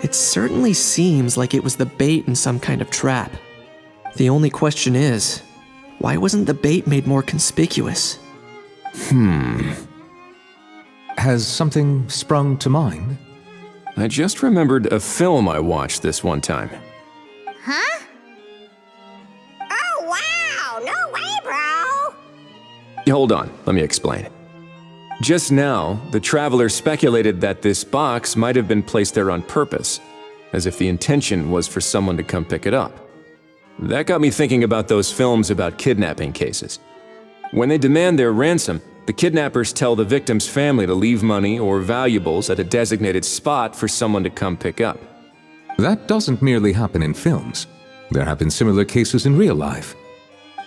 It certainly seems like it was the bait in some kind of trap. The only question is, why wasn't the bait made more conspicuous? Has something sprung to mind? I just remembered a film I watched this one time. Huh? Oh wow, no way, bro! Hold on, let me explain. Just now, the traveler speculated that this box might have been placed there on purpose, as if the intention was for someone to come pick it up. That got me thinking about those films about kidnapping cases. When they demand their ransom, the kidnappers tell the victim's family to leave money or valuables at a designated spot for someone to come pick up. That doesn't merely happen in films. There have been similar cases in real life.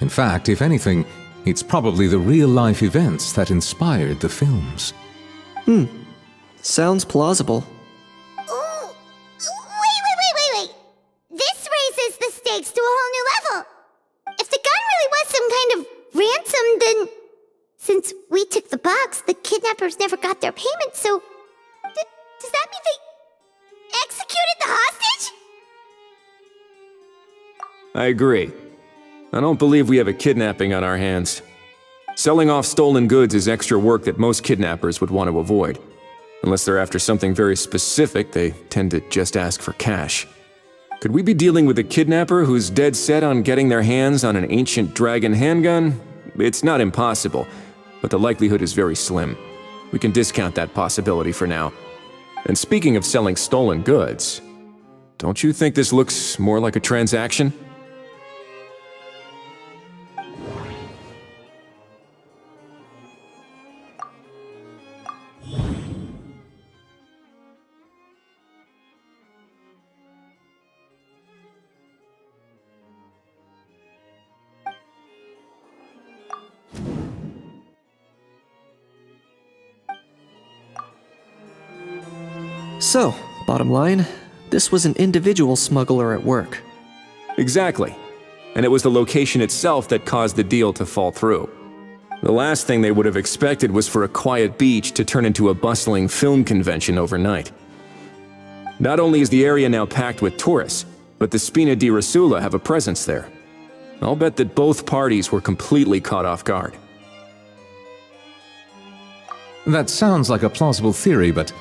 In fact, if anything, it's probably the real-life events that inspired the films. Sounds plausible. Ooh. Wait. This raises the stakes to a whole new level. If the gun really was some kind of ransom, then since we took the box, the kidnappers never got their payment, so does that mean they executed the hostage? I agree. I don't believe we have a kidnapping on our hands. Selling off stolen goods is extra work that most kidnappers would want to avoid. Unless they're after something very specific, they tend to just ask for cash. Could we be dealing with a kidnapper who's dead set on getting their hands on an ancient dragon handgun? It's not impossible, but the likelihood is very slim. We can discount that possibility for now. And speaking of selling stolen goods, don't you think this looks more like a transaction? So, bottom line, this was an individual smuggler at work. Exactly. And it was the location itself that caused the deal to fall through. The last thing they would have expected was for a quiet beach to turn into a bustling film convention overnight. Not only is the area now packed with tourists, but the Spina di Rosula have a presence there. I'll bet that both parties were completely caught off guard. That sounds like a plausible theory, but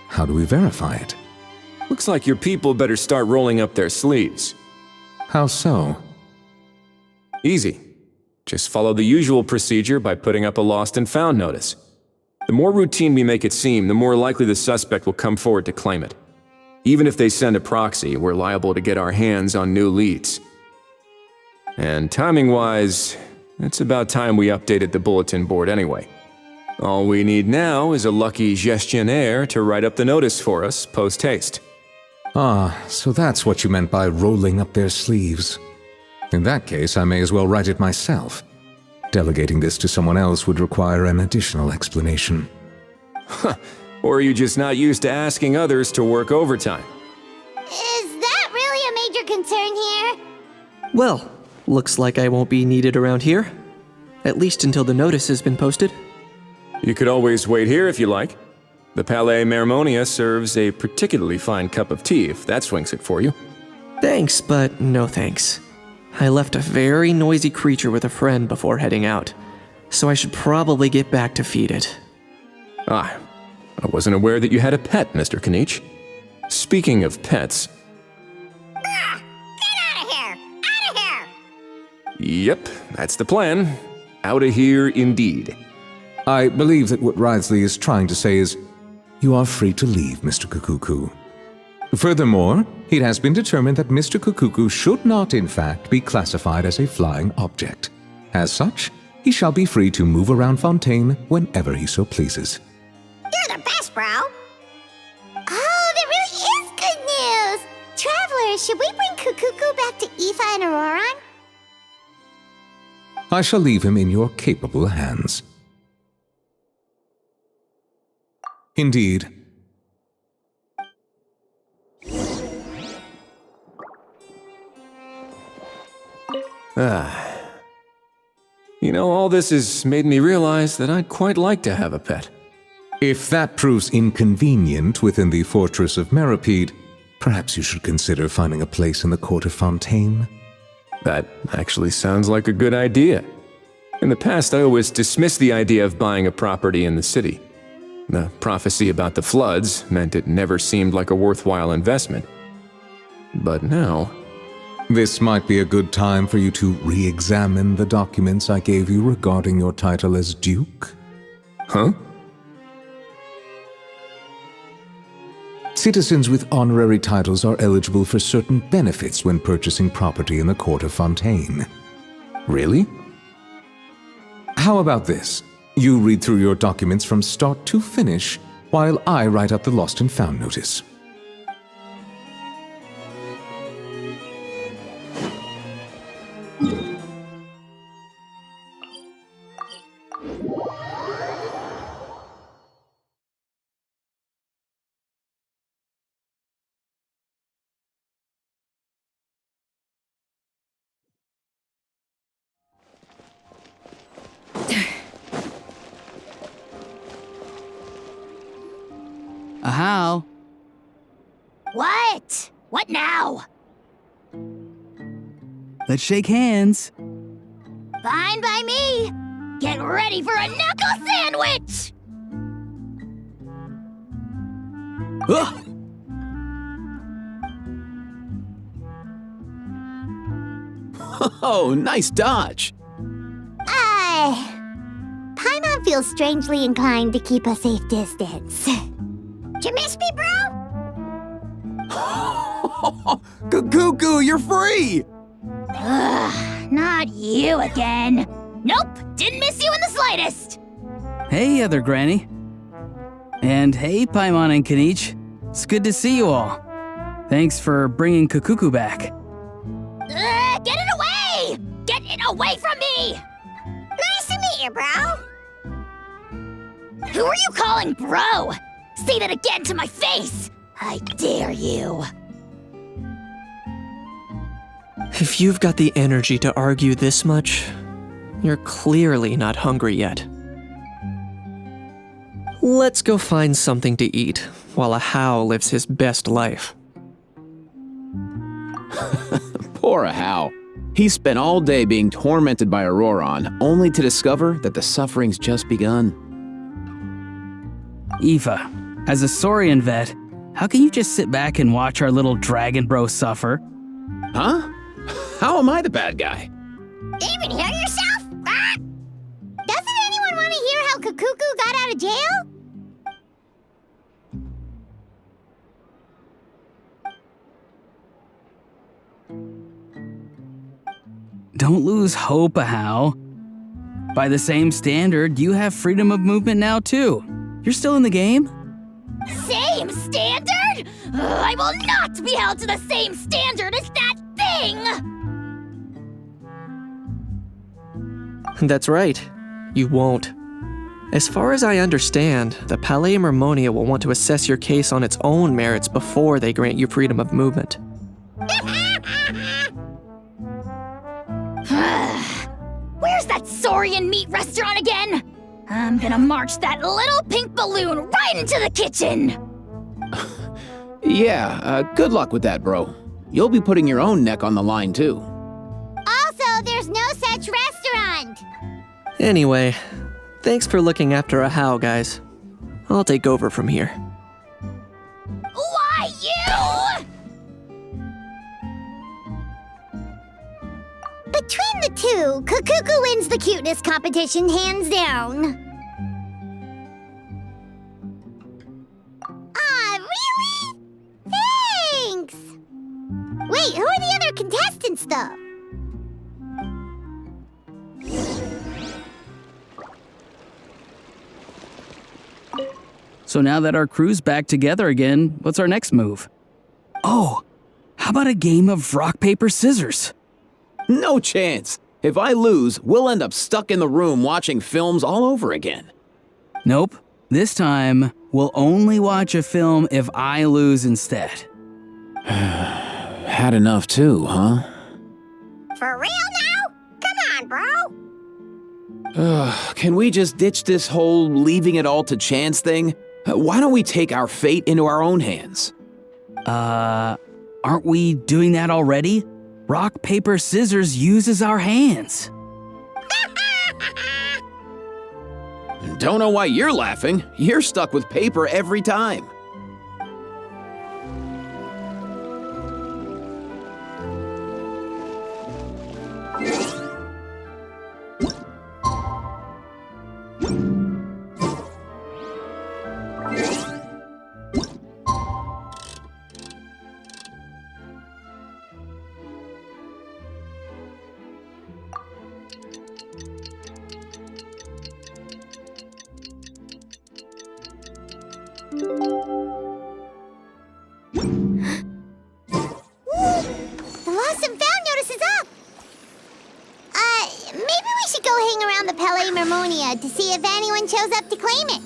how do we verify it? Looks like your people better start rolling up their sleeves. How so? Easy. Just follow the usual procedure by putting up a lost and found notice. The more routine we make it seem, the more likely the suspect will come forward to claim it. Even if they send a proxy, we're liable to get our hands on new leads. And timing-wise, It's about time we updated the bulletin board anyway. All we need now is a lucky gestionnaire to write up the notice for us post-haste. Ah, so that's what you meant by rolling up their sleeves. In that case, I may as well write it myself. Delegating this to someone else would require an additional explanation. Or are you just not used to asking others to work overtime? Is that really a major concern here? Well, looks like I won't be needed around here. At least until the notice has been posted. You could always wait here if you like. The Palais Mermonia serves a particularly fine cup of tea if that swings it for you. Thanks, but no thanks. I left a very noisy creature with a friend before heading out, so I should probably get back to feed it. Ah, I wasn't aware that you had a pet, Mr. Kanich. Speaking of pets... Ah, get out of here! Out of here! Yep, that's the plan. Outta here indeed. I believe that what Wriothesley is trying to say is, you are free to leave, Mr. Cacucu. Furthermore, it has been determined that Mr. Cacucu should not, in fact, be classified as a flying object. As such, he shall be free to move around Fontaine whenever he so pleases. You're the best, bro! Oh, that really is good news! Travelers, should we bring Cacucu back to Aoife and Auroran? I shall leave him in your capable hands. Indeed. You know, all this has made me realize that I'd quite like to have a pet. If that proves inconvenient within the fortress of Meripede, perhaps you should consider finding a place in the court of Fontaine. That actually sounds like a good idea. In the past, I always dismissed the idea of buying a property in the city. The prophecy about the floods meant it never seemed like a worthwhile investment. But now... This might be a good time for you to re-examine the documents I gave you regarding your title as Duke. Huh? Citizens with honorary titles are eligible for certain benefits when purchasing property in the court of Fontaine. Really? How about this? You read through your documents from start to finish, while I write up the lost and found notice. How? What? What now? Let's shake hands. Fine by me! Get ready for a knuckle sandwich! Ugh! Oh, nice dodge. Paimon feels strangely inclined to keep a safe distance. Did you miss me, bro? Cacucu, you're free! Ugh, not you again. Nope, didn't miss you in the slightest. Hey, other granny. And hey, Paimon and Kanich. It's good to see you all. Thanks for bringing Cacucu back. Get it away! Get it away from me! Nice to meet you, bro. Who are you calling bro? Say that again to my face! I dare you. If you've got the energy to argue this much, you're clearly not hungry yet. Let's go find something to eat while a How lives his best life. Poor How. He spent all day being tormented by Auroran, only to discover that the suffering's just begun. Aoife, as a Saurian vet, how can you just sit back and watch our little dragon bro suffer? Huh? How am I the bad guy? Even hear yourself? Ah! Doesn't anyone want to hear how Cacucu got out of jail? Don't lose hope, How. By the same standard, you have freedom of movement now too. You're still in the game? Same standard? I will not be held to the same standard as that thing! That's right. You won't. As far as I understand, the Palais Mermonia will want to assess your case on its own merits before they grant you freedom of movement. Where's that Saurian meat restaurant again? I'm gonna march that little pink balloon right into the kitchen! Yeah, good luck with that, bro. You'll be putting your own neck on the line, too. Also, there's no such restaurant. Anyway, thanks for looking after a How, guys. I'll take over from here. Why, you? Between the two, Cacucu wins the cuteness competition hands down. Ah, really? Thanks! Wait, who are the other contestants, though? So now that our crew's back together again, what's our next move? Oh, how about a game of rock, paper, scissors? No chance. If I lose, we'll end up stuck in the room watching films all over again. Nope. This time, we'll only watch a film if I lose instead. Had enough too, huh? For real now? Come on, bro. Can we just ditch this whole leaving it all to chance thing? Why don't we take our fate into our own hands? Aren't we doing that already? Rock, paper, scissors uses our hands. Don't know why you're laughing. You're stuck with paper every time. The lost and found notice is up! Maybe we should go hang around the Palais Mermonia to see if anyone shows up to claim it.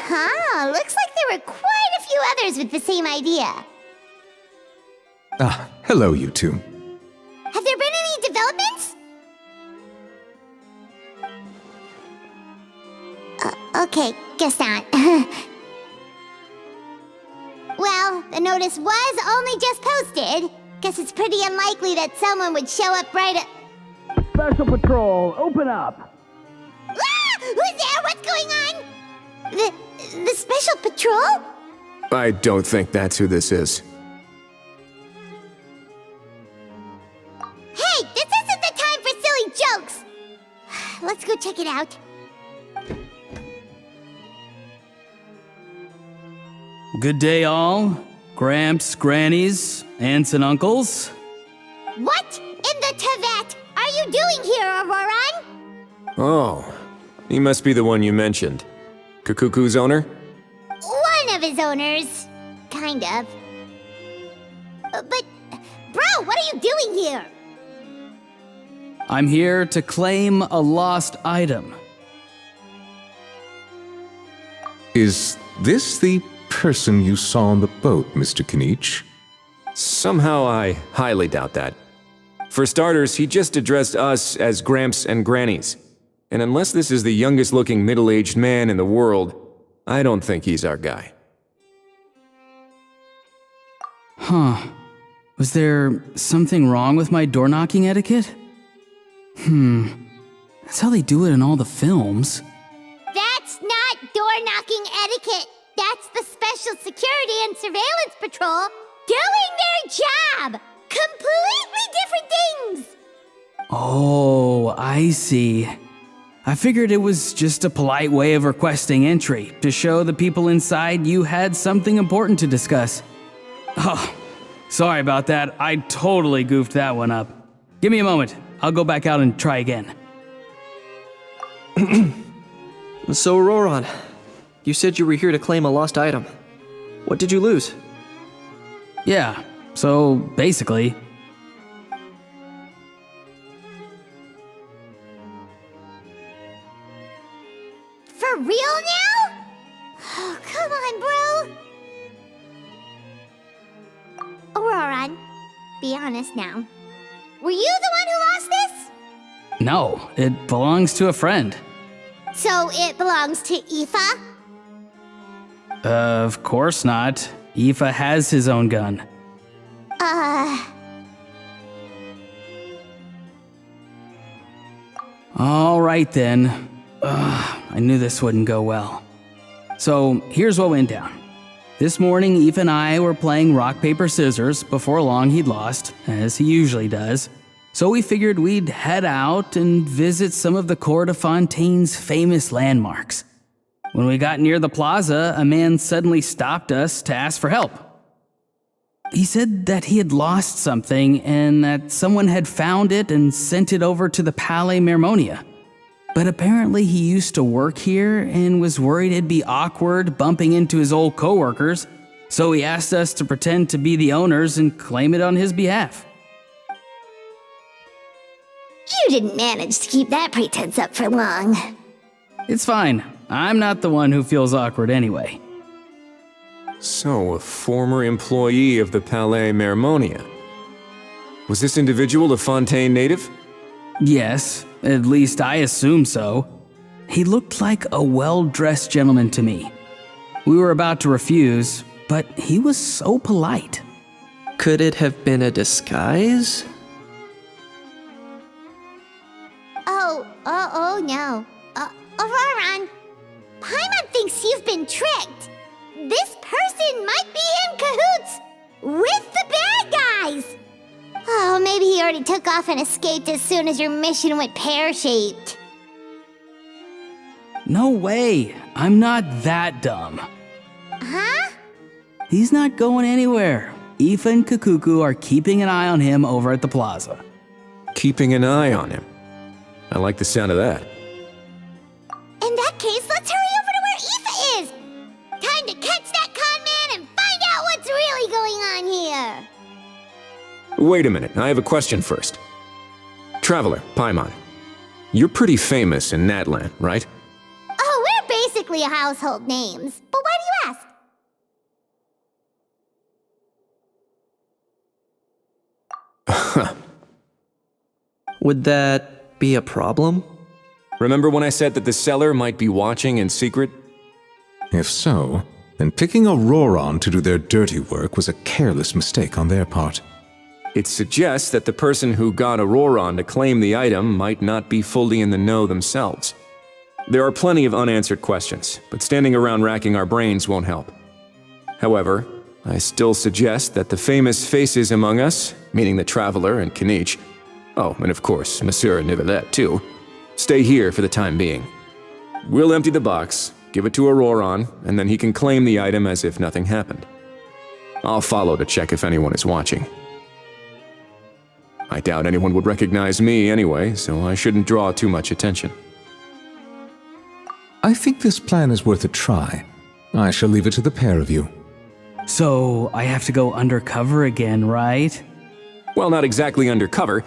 Huh, looks like there were quite a few others with the same idea. Ah, hello, you two. Have there been any developments? Okay, guess not. Well, the notice was only just posted. Guess it's pretty unlikely that someone would show up right at... Special Patrol, open up! Ah! Who's there? What's going on? The Special Patrol? I don't think that's who this is. Hey, this isn't the time for silly jokes! Let's go check it out. Good day, all. Gramps, grannies, aunts, and uncles. What in the Tevat are you doing here, Auroran? Oh, he must be the one you mentioned. Cacucu's owner? One of his owners. Kind of. But, bro, what are you doing here? I'm here to claim a lost item. Is this the person you saw on the boat, Mr. Kinich? Somehow I highly doubt that. For starters, he just addressed us as Gramps and Grannies. And unless this is the youngest looking middle-aged man in the world, I don't think he's our guy. Huh. Was there something wrong with my door-knocking etiquette? That's how they do it in all the films. That's not door-knocking etiquette. That's the Special Security and Surveillance Patrol doing their job. Completely different things. Oh, I see. I figured it was just a polite way of requesting entry to show the people inside you had something important to discuss. Oh, sorry about that. I totally goofed that one up. Give me a moment. I'll go back out and try again. So, Roran, you said you were here to claim a lost item. What did you lose? Yeah, so basically... For real now? Oh, come on, bro. Auroran, be honest now. Were you the one who lost this? No, it belongs to a friend. So it belongs to Aoife? Of course not. Aoife has his own gun. All right then. I knew this wouldn't go well. So here's what went down. This morning, Aoife and I were playing rock, paper, scissors. Before long, he'd lost, as he usually does. So we figured we'd head out and visit some of the Cour de Fontaine's famous landmarks. When we got near the plaza, a man suddenly stopped us to ask for help. He said that he had lost something and that someone had found it and sent it over to the Palais Mermonia. But apparently he used to work here and was worried it'd be awkward bumping into his old coworkers, so he asked us to pretend to be the owners and claim it on his behalf. You didn't manage to keep that pretense up for long. It's fine. I'm not the one who feels awkward anyway. So, a former employee of the Palais Mermonia. Was this individual a Fontaine native? Yes, at least I assume so. He looked like a well-dressed gentleman to me. We were about to refuse, but he was so polite. Could it have been a disguise? Oh no. Auroran, Paimon thinks you've been tricked. This person might be in cahoots with the bad guys. Oh, maybe he already took off and escaped as soon as your mission went pear-shaped. No way. I'm not that dumb. Huh? He's not going anywhere. Aoife and Cacucu are keeping an eye on him over at the plaza. Keeping an eye on him. I like the sound of that. In that case, let's hurry over to where Aoife is. Time to catch that con man and find out what's really going on here. Wait a minute, I have a question first. Traveler, Paimon, you're pretty famous in Natlan, right? Oh, we're basically household names. But why do you ask? Would that be a problem? Remember when I said that the seller might be watching in secret? If so, then picking a Roran to do their dirty work was a careless mistake on their part. It suggests that the person who got Auroran to claim the item might not be fully in the know themselves. There are plenty of unanswered questions, but standing around racking our brains won't help. However, I still suggest that the famous faces among us, meaning the Traveler and Kinich, oh, and of course, Monsieur Nivelette too, stay here for the time being. We'll empty the box, give it to Auroran, and then he can claim the item as if nothing happened. I'll follow to check if anyone is watching. I doubt anyone would recognize me anyway, so I shouldn't draw too much attention. I think this plan is worth a try. I shall leave it to the pair of you. So, I have to go undercover again, right? Well, not exactly undercover.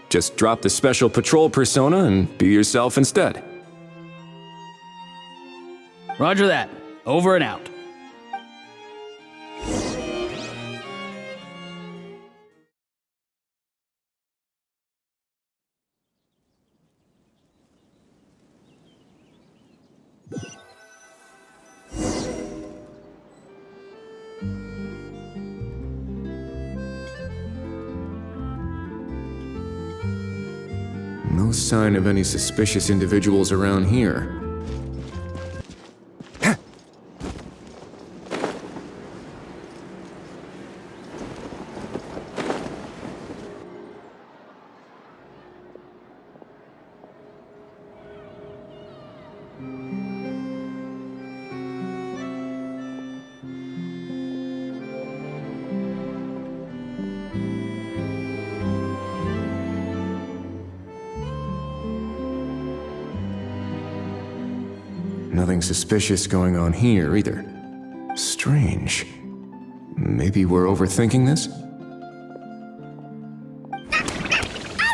Just drop the special patrol persona and be yourself instead. Roger that. Over and out. No sign of any suspicious individuals around here. Nothing suspicious going on here, either. Strange. Maybe we're overthinking this? Oh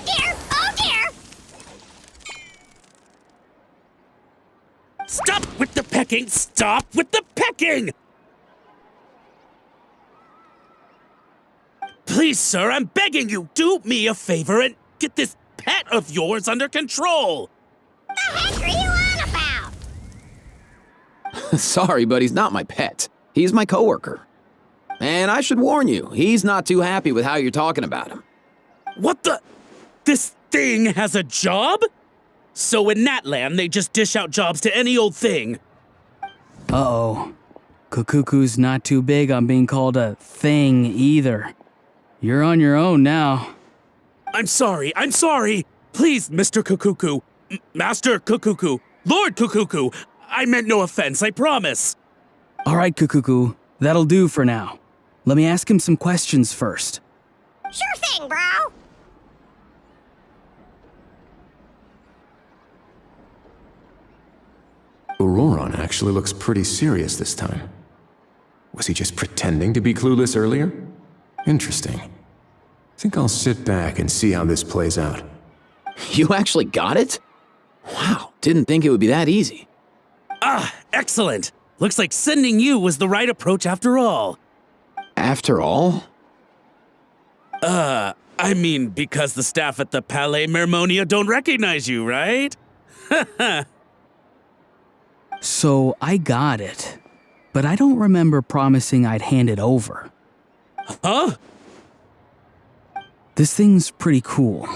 dear! Oh dear! Stop with the pecking! Stop with the pecking! Please, sir, I'm begging you, do me a favor and get this pet of yours under control! The heck are you on about? Sorry, but he's not my pet. He's my coworker. And I should warn you, he's not too happy with how you're talking about him. What the? This thing has a job? So in that land, they just dish out jobs to any old thing. Uh-oh. Cacucu's not too big on being called a thing either. You're on your own now. I'm sorry. Please, Mr. Cacucu. Master Cacucu. Lord Cacucu. I meant no offense, I promise. All right, Cacucu. That'll do for now. Let me ask him some questions first. Sure thing, bro. Auroron actually looks pretty serious this time. Was he just pretending to be clueless earlier? Interesting. Think I'll sit back and see how this plays out. You actually got it? Wow, didn't think it would be that easy. Ah, excellent. Looks like sending you was the right approach after all. After all? I mean, because the staff at the Palais Mermonia don't recognize you, right? So I got it, but I don't remember promising I'd hand it over. Huh? This thing's pretty cool.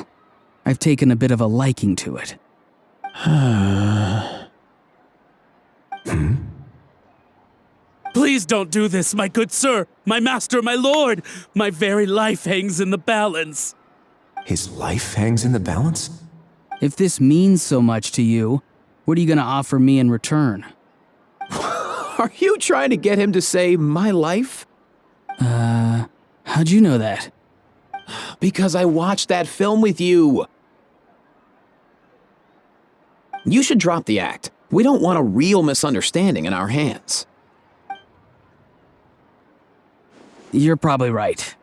I've taken a bit of a liking to it. Please don't do this, my good sir, my master, my lord. My very life hangs in the balance. His life hangs in the balance? If this means so much to you, what are you gonna offer me in return? Are you trying to get him to say my life? How'd you know that? Because I watched that film with you. You should drop the act. We don't want a real misunderstanding in our hands. You're probably right.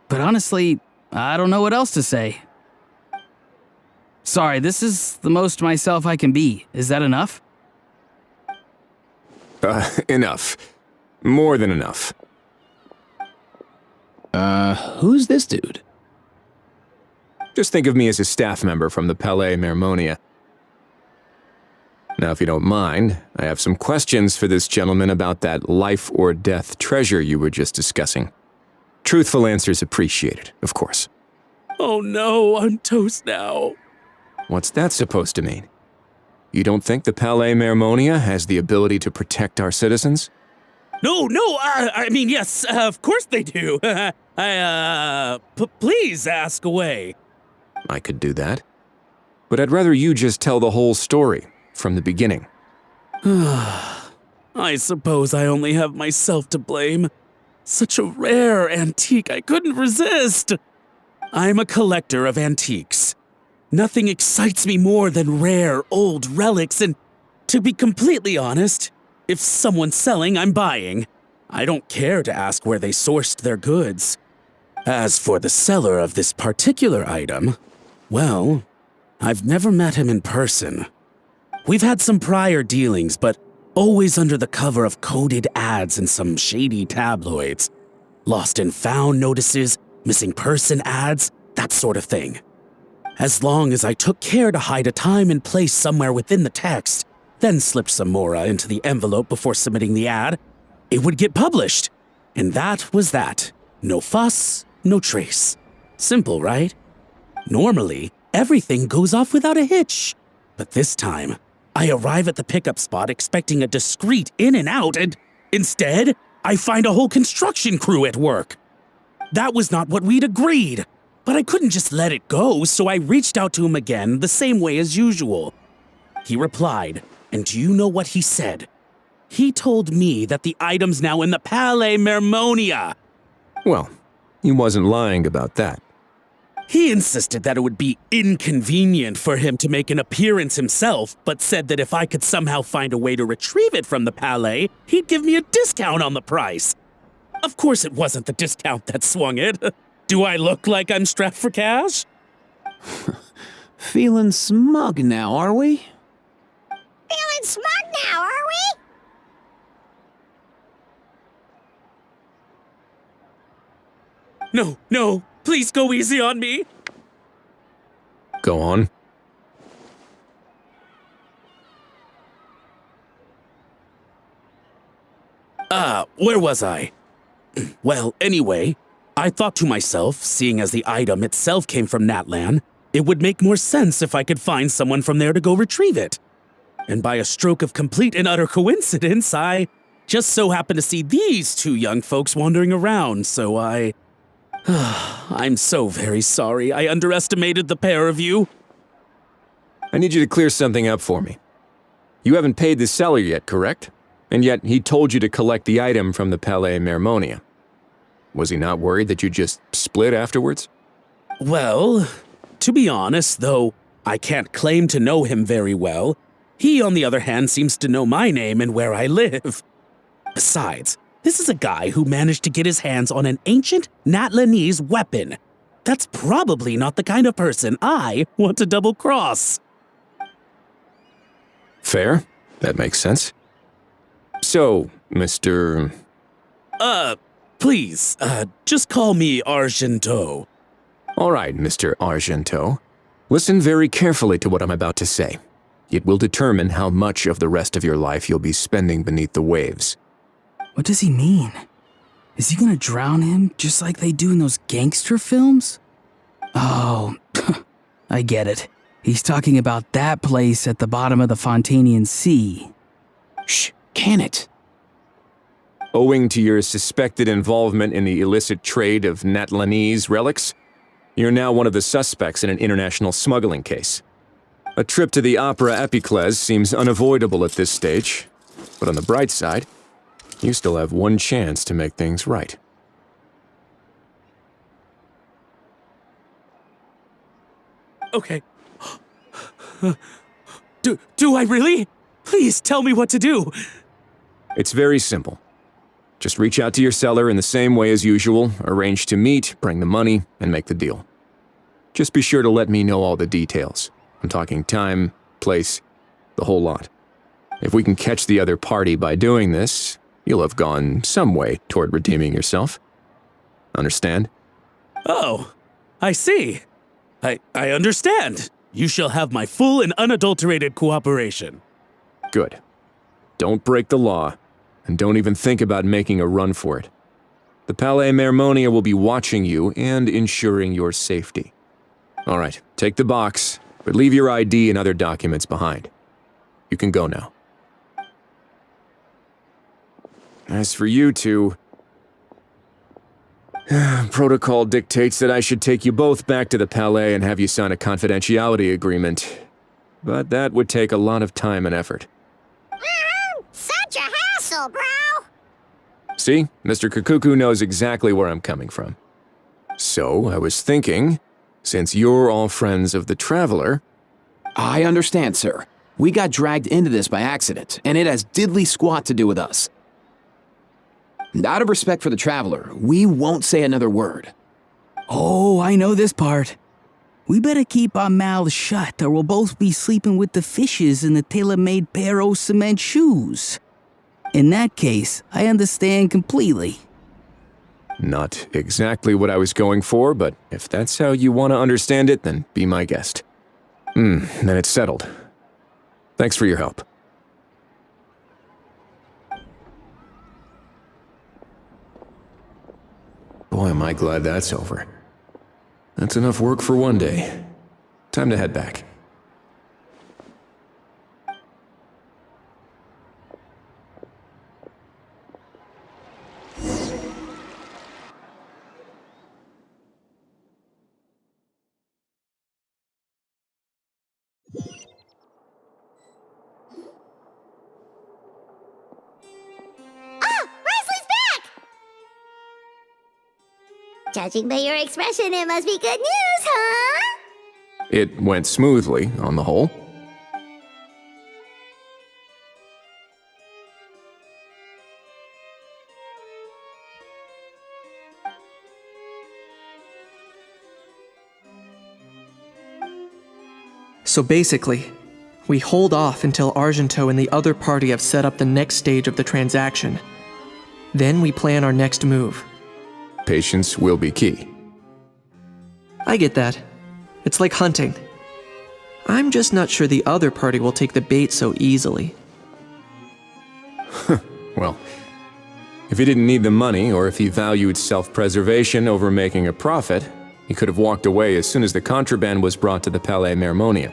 But honestly, I don't know what else to say. Sorry, this is the most myself I can be. Is that enough? Enough. More than enough. Who's this dude? Just think of me as a staff member from the Palais Mermonia. Now, if you don't mind, I have some questions for this gentleman about that life or death treasure you were just discussing. Truthful answers appreciated, of course. Oh no, I'm toast now. What's that supposed to mean? You don't think the Palais Mermonia has the ability to protect our citizens? No, I mean, yes, of course they do. Please ask away. I could do that. But I'd rather you just tell the whole story, from the beginning. I suppose I only have myself to blame. Such a rare antique, I couldn't resist. I'm a collector of antiques. Nothing excites me more than rare, old relics, and to be completely honest, if someone's selling, I'm buying. I don't care to ask where they sourced their goods. As for the seller of this particular item, well, I've never met him in person. We've had some prior dealings, but always under the cover of coded ads in some shady tabloids. Lost and found notices, missing person ads, that sort of thing. As long as I took care to hide a time and place somewhere within the text, then slipped some mora into the envelope before submitting the ad, it would get published. And that was that. No fuss, no trace. Simple, right? Normally, everything goes off without a hitch. But this time, I arrive at the pickup spot expecting a discreet in and out, and instead, I find a whole construction crew at work. That was not what we'd agreed, but I couldn't just let it go, so I reached out to him again the same way as usual. He replied, and do you know what he said? He told me that the item's now in the Palais Mermonia. Well, he wasn't lying about that. He insisted that it would be inconvenient for him to make an appearance himself, but said that if I could somehow find a way to retrieve it from the Palais, he'd give me a discount on the price. Of course it wasn't the discount that swung it. Do I look like I'm strapped for cash? Feeling smug now, are we? Feeling smug now, are we? No, please go easy on me. Go on. Where was I? Well, anyway, I thought to myself, seeing as the item itself came from Natlan, it would make more sense if I could find someone from there to go retrieve it. And by a stroke of complete and utter coincidence, I just so happened to see these two young folks wandering around, so I'm so very sorry. I underestimated the pair of you. I need you to clear something up for me. You haven't paid the seller yet, correct? And yet he told you to collect the item from the Palais Mermonia. Was he not worried that you just split afterwards? Well, to be honest, though I can't claim to know him very well, he, on the other hand, seems to know my name and where I live. Besides, this is a guy who managed to get his hands on an ancient Natlanese weapon. That's probably not the kind of person I want to double-cross. Fair. That makes sense. So, Mr. Please, just call me Argento. All right, Mr. Argento. Listen very carefully to what I'm about to say. It will determine how much of the rest of your life you'll be spending beneath the waves. What does he mean? Is he gonna drown him just like they do in those gangster films? Oh, I get it. He's talking about that place at the bottom of the Fontanian Sea. Shh, can it? Owing to your suspected involvement in the illicit trade of Natlanese relics, you're now one of the suspects in an international smuggling case. A trip to the Opera Epiclese seems unavoidable at this stage, but on the bright side, you still have one chance to make things right. Okay. Do I really? Please tell me what to do. It's very simple. Just reach out to your seller in the same way as usual, arrange to meet, bring the money, and make the deal. Just be sure to let me know all the details. I'm talking time, place, the whole lot. If we can catch the other party by doing this, you'll have gone some way toward redeeming yourself. Understand? Oh, I see. I understand. You shall have my full and unadulterated cooperation. Good. Don't break the law, and don't even think about making a run for it. The Palais Mermonia will be watching you and ensuring your safety. All right, take the box, but leave your ID and other documents behind. You can go now. As for you two, protocol dictates that I should take you both back to the Palais and have you sign a confidentiality agreement. But that would take a lot of time and effort. Such a hassle, bro! See, Mr. Cacucu knows exactly where I'm coming from. So, I was thinking, since you're all friends of the Traveler... I understand, sir. We got dragged into this by accident, and it has diddly squat to do with us. And out of respect for the Traveler, we won't say another word. Oh, I know this part. We better keep our mouths shut or we'll both be sleeping with the fishes in the tailor-made pair of cement shoes. In that case, I understand completely. Not exactly what I was going for, but if that's how you want to understand it, then be my guest. Then it's settled. Thanks for your help. Boy, am I glad that's over. That's enough work for one day. Time to head back. Judging by your expression, it must be good news, huh? It went smoothly, on the whole. So basically, we hold off until Argento and the other party have set up the next stage of the transaction. Then we plan our next move. Patience will be key. I get that. It's like hunting. I'm just not sure the other party will take the bait so easily. Well, if he didn't need the money, or if he valued self-preservation over making a profit, he could have walked away as soon as the contraband was brought to the Palais Mermonia.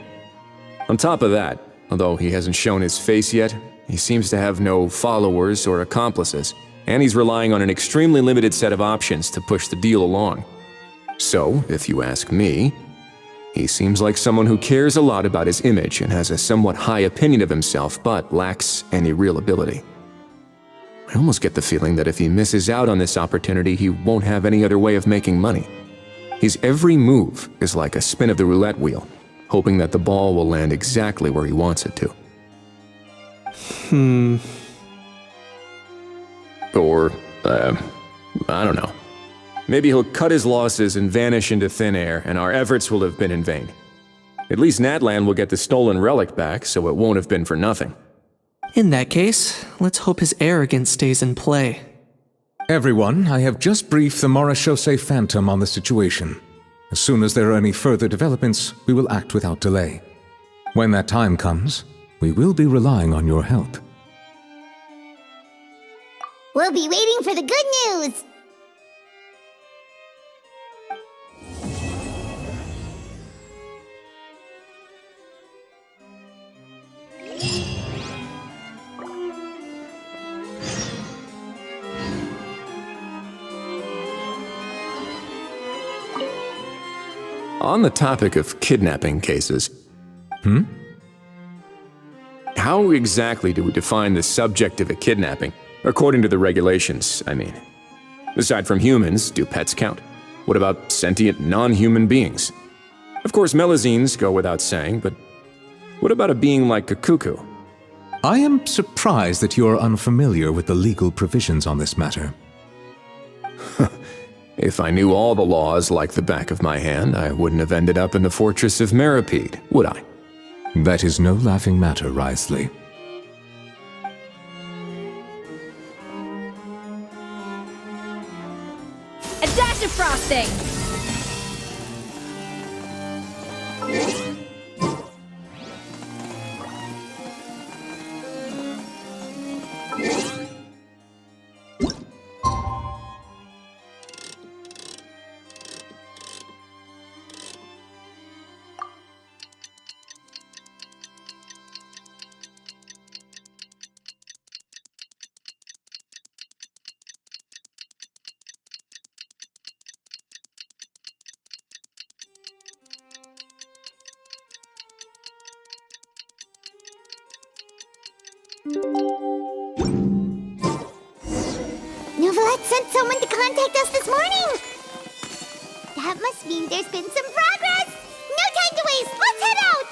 On top of that, although he hasn't shown his face yet, he seems to have no followers or accomplices, and he's relying on an extremely limited set of options to push the deal along. So, if you ask me, he seems like someone who cares a lot about his image and has a somewhat high opinion of himself, but lacks any real ability. I almost get the feeling that if he misses out on this opportunity, he won't have any other way of making money. His every move is like a spin of the roulette wheel, hoping that the ball will land exactly where he wants it to. Or, I don't know. Maybe he'll cut his losses and vanish into thin air, and our efforts will have been in vain. At least Natlan will get the stolen relic back, so it won't have been for nothing. In that case, let's hope his arrogance stays in play. Everyone, I have just briefed the Marechaussee Phantom on the situation. As soon as there are any further developments, we will act without delay. When that time comes, we will be relying on your help. We'll be waiting for the good news! On the topic of kidnapping cases... How exactly do we define the subject of a kidnapping? According to the regulations, I mean. Aside from humans, do pets count? What about sentient, non-human beings? Of course, Melazines go without saying, but what about a being like Cacucu? I am surprised that you are unfamiliar with the legal provisions on this matter. If I knew all the laws like the back of my hand, I wouldn't have ended up in the fortress of Meripede, would I? That is no laughing matter, Wriothesley. A dash of frosting! Novelette sent someone to contact us this morning! That must mean there's been some progress! No time to waste! Let's head out!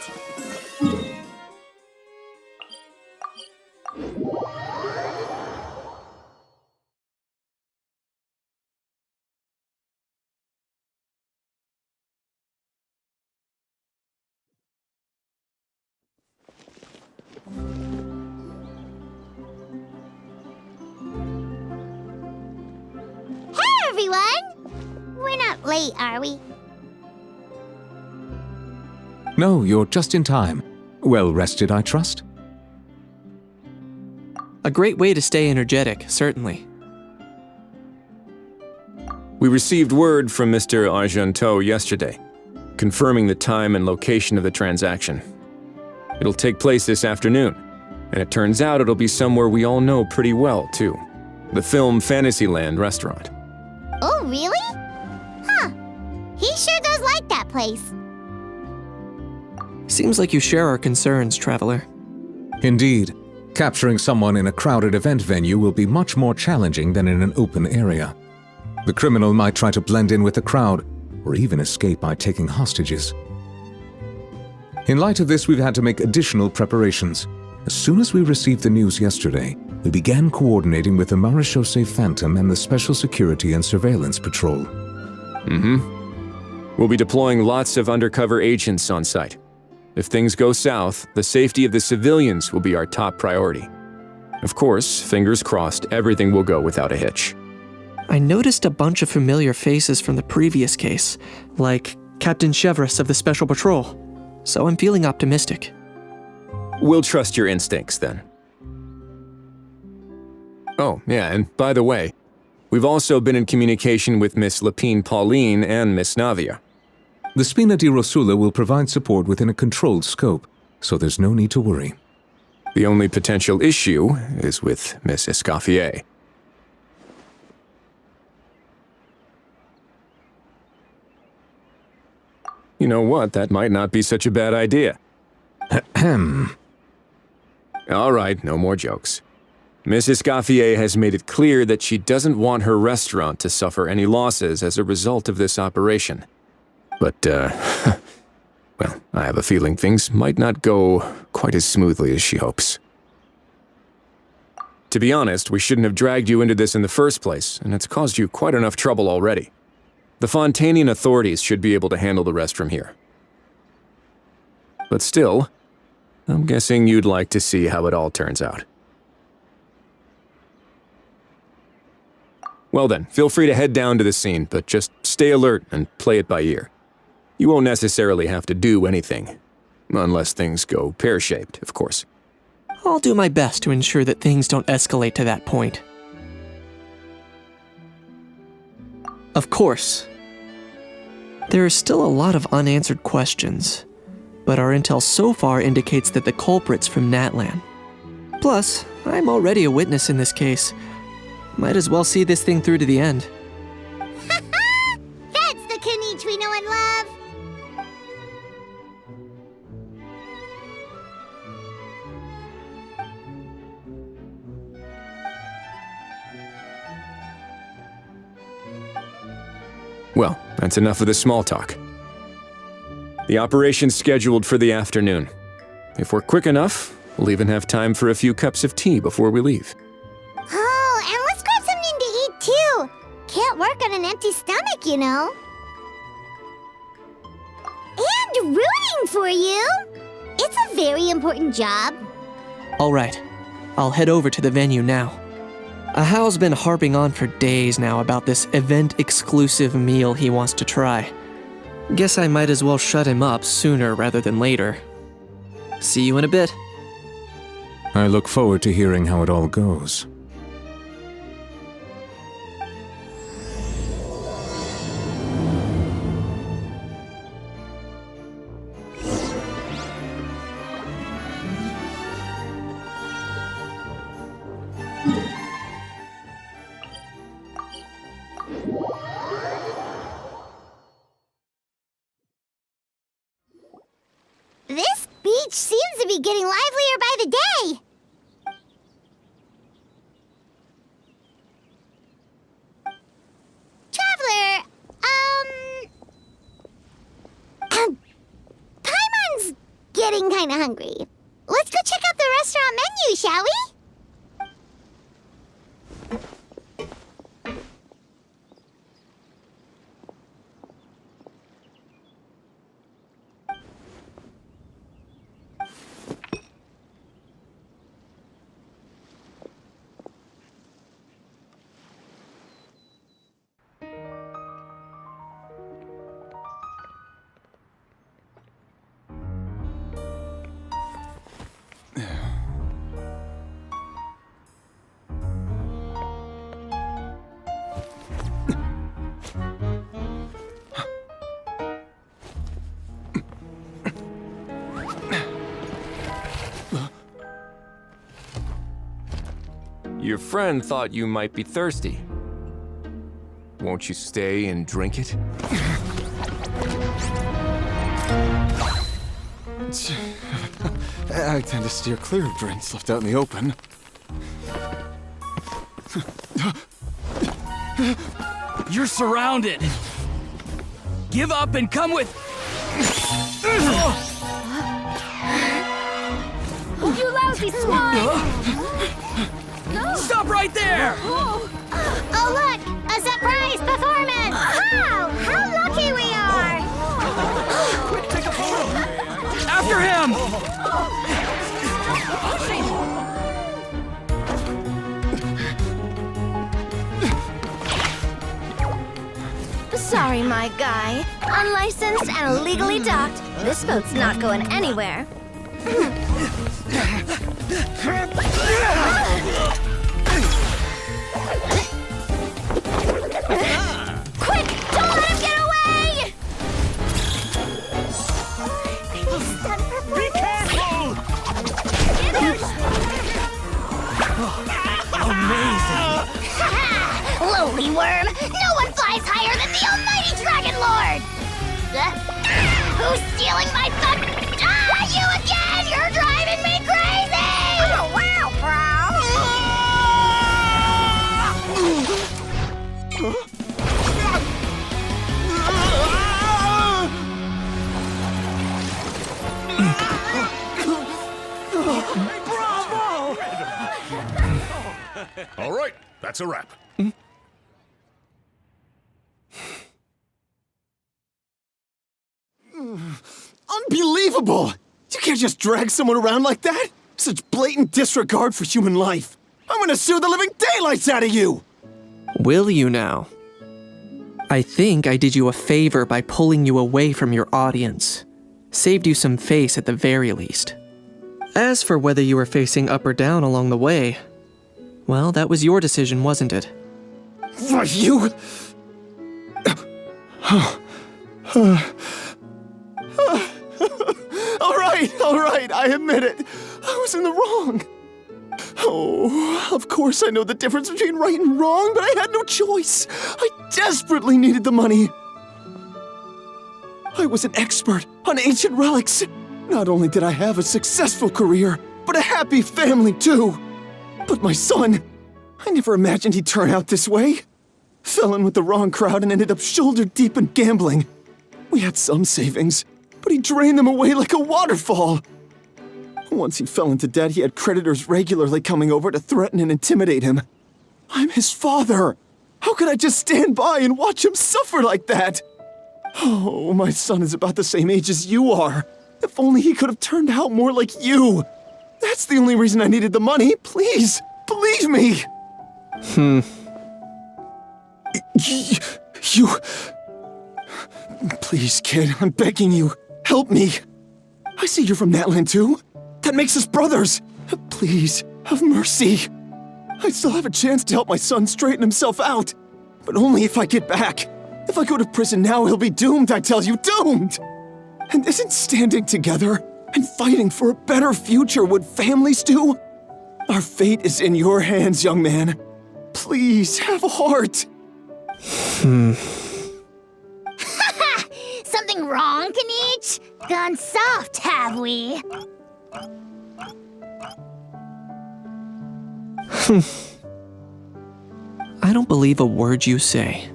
Hey, everyone! We're not late, are we? No, you're just in time. Well rested, I trust? A great way to stay energetic, certainly. We received word from Mr. Argento yesterday. confirming the time and location of the transaction. It'll take place this afternoon, and it turns out it'll be somewhere we all know pretty well, too. The Film Fantasyland restaurant. Oh, really? Huh. He sure does like that place. Seems like you share our concerns, Traveler. Indeed, capturing someone in a crowded event venue will be much more challenging than in an open area. The criminal might try to blend in with the crowd, or even escape by taking hostages. In light of this, we've had to make additional preparations. As soon as we received the news yesterday, we began coordinating with the Marechaussee Phantom and the Special Security and Surveillance Patrol. We'll be deploying lots of undercover agents on site. If things go south, the safety of the civilians will be our top priority. Of course, fingers crossed, everything will go without a hitch. I noticed a bunch of familiar faces from the previous case, like Captain Chevrolet of the Special Patrol, so I'm feeling optimistic. We'll trust your instincts, then. Oh, yeah, and by the way, we've also been in communication with Miss Lapine Pauline and Miss Navia. The Spina di Rosula will provide support within a controlled scope, so there's no need to worry. The only potential issue is with Miss Escoffier. You know what, that might not be such a bad idea. All right, no more jokes. Miss Escoffier has made it clear that she doesn't want her restaurant to suffer any losses as a result of this operation. But, well, I have a feeling things might not go quite as smoothly as she hopes. To be honest, we shouldn't have dragged you into this in the first place, and it's caused you quite enough trouble already. The Fontanian authorities should be able to handle the rest from here. But still, I'm guessing you'd like to see how it all turns out. Well then, feel free to head down to the scene, but just stay alert and play it by ear. You won't necessarily have to do anything. Unless things go pear-shaped, of course. I'll do my best to ensure that things don't escalate to that point. Of course. There are still a lot of unanswered questions, but our intel so far indicates that the culprit's from Natlan. Plus, I'm already a witness in this case. Might as well see this thing through to the end. That's the Kanichi we know and love! Well, that's enough of the small talk. The operation's scheduled for the afternoon. If we're quick enough, we'll even have time for a few cups of tea before we leave. Oh, and let's grab something to eat too! Can't work on an empty stomach, you know. And rooting for you! It's a very important job. All right, I'll head over to the venue now. Ahal's been harping on for days now about this event-exclusive meal he wants to try. Guess I might as well shut him up sooner rather than later. See you in a bit. I look forward to hearing how it all goes. This beach seems to be getting livelier by the day. Traveler, Paimon's getting kinda hungry. Let's go check out the restaurant menu, shall we? Your friend thought you might be thirsty. Won't you stay and drink it? I tend to steer clear of drinks left out in the open. You're surrounded. Give up and come with. You lousy swine! Stop right there! Oh, look! A surprise performance! Wow! How lucky we are! After him! Sorry, my guy. Unlicensed and illegally docked. This boat's not going anywhere. Quick! Don't let him get away! Be careful! Amazing! Lowly worm! No one flies higher than the almighty Dragon Lord! Who's stealing my fun? You again! You're driving me crazy! Oh, wow, All right, that's a wrap. Unbelievable! You can't just drag someone around like that! Such blatant disregard for human life! I'm gonna sue the living daylights out of you! Will you now? I think I did you a favor by pulling you away from your audience. Saved you some face at the very least. As for whether you were facing up or down along the way, well, that was your decision, wasn't it? Why, you... All right, I admit it. I was in the wrong. Oh, of course I know the difference between right and wrong, but I had no choice. I desperately needed the money. I was an expert on ancient relics. Not only did I have a successful career, but a happy family too. But my son, I never imagined he'd turn out this way. Fell in with the wrong crowd and ended up shoulder deep in gambling. We had some savings, but he drained them away like a waterfall. Once he fell into debt, he had creditors regularly coming over to threaten and intimidate him. I'm his father. How could I just stand by and watch him suffer like that? Oh, my son is about the same age as you are. If only he could have turned out more like you. That's the only reason I needed the money. Please, believe me. You... Please, kid, I'm begging you. Help me. I see you're from Natland too. That makes us brothers. Please, have mercy. I still have a chance to help my son straighten himself out. But only if I get back. If I go to prison now, he'll be doomed, I tell you, doomed! And isn't standing together and fighting for a better future what families do? Our fate is in your hands, young man. Please, have a heart. Something wrong, Kanich? Gone soft, have we? I don't believe a word you say.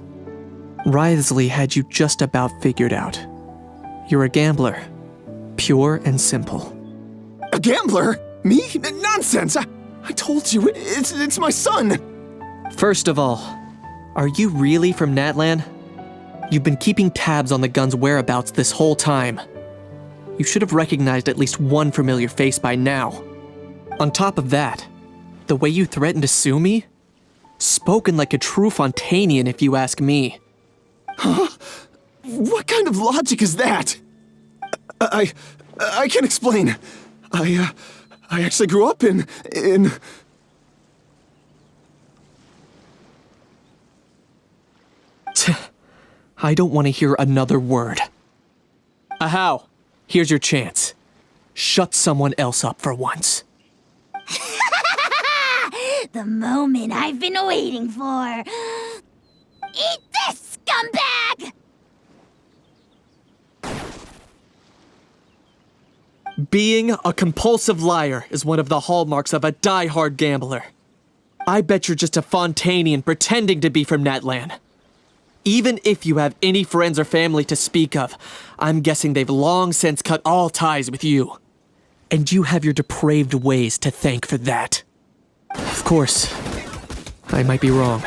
Wriothesley had you just about figured out. You're a gambler. Pure and simple. A gambler? Me? Nonsense! I told you, it's my son! First of all, are you really from Natlan? You've been keeping tabs on the gun's whereabouts this whole time. You should have recognized at least one familiar face by now. On top of that, the way you threatened to sue me? Spoken like a true Fontanian, if you ask me. Huh? What kind of logic is that? I can explain. I actually grew up in... I don't want to hear another word. Ahau, here's your chance. Shut someone else up for once. The moment I've been waiting for. Eat this, scumbag! Being a compulsive liar is one of the hallmarks of a die-hard gambler. I bet you're just a Fontanian pretending to be from Natlan. Even if you have any friends or family to speak of, I'm guessing they've long since cut all ties with you. And you have your depraved ways to thank for that. Of course, I might be wrong.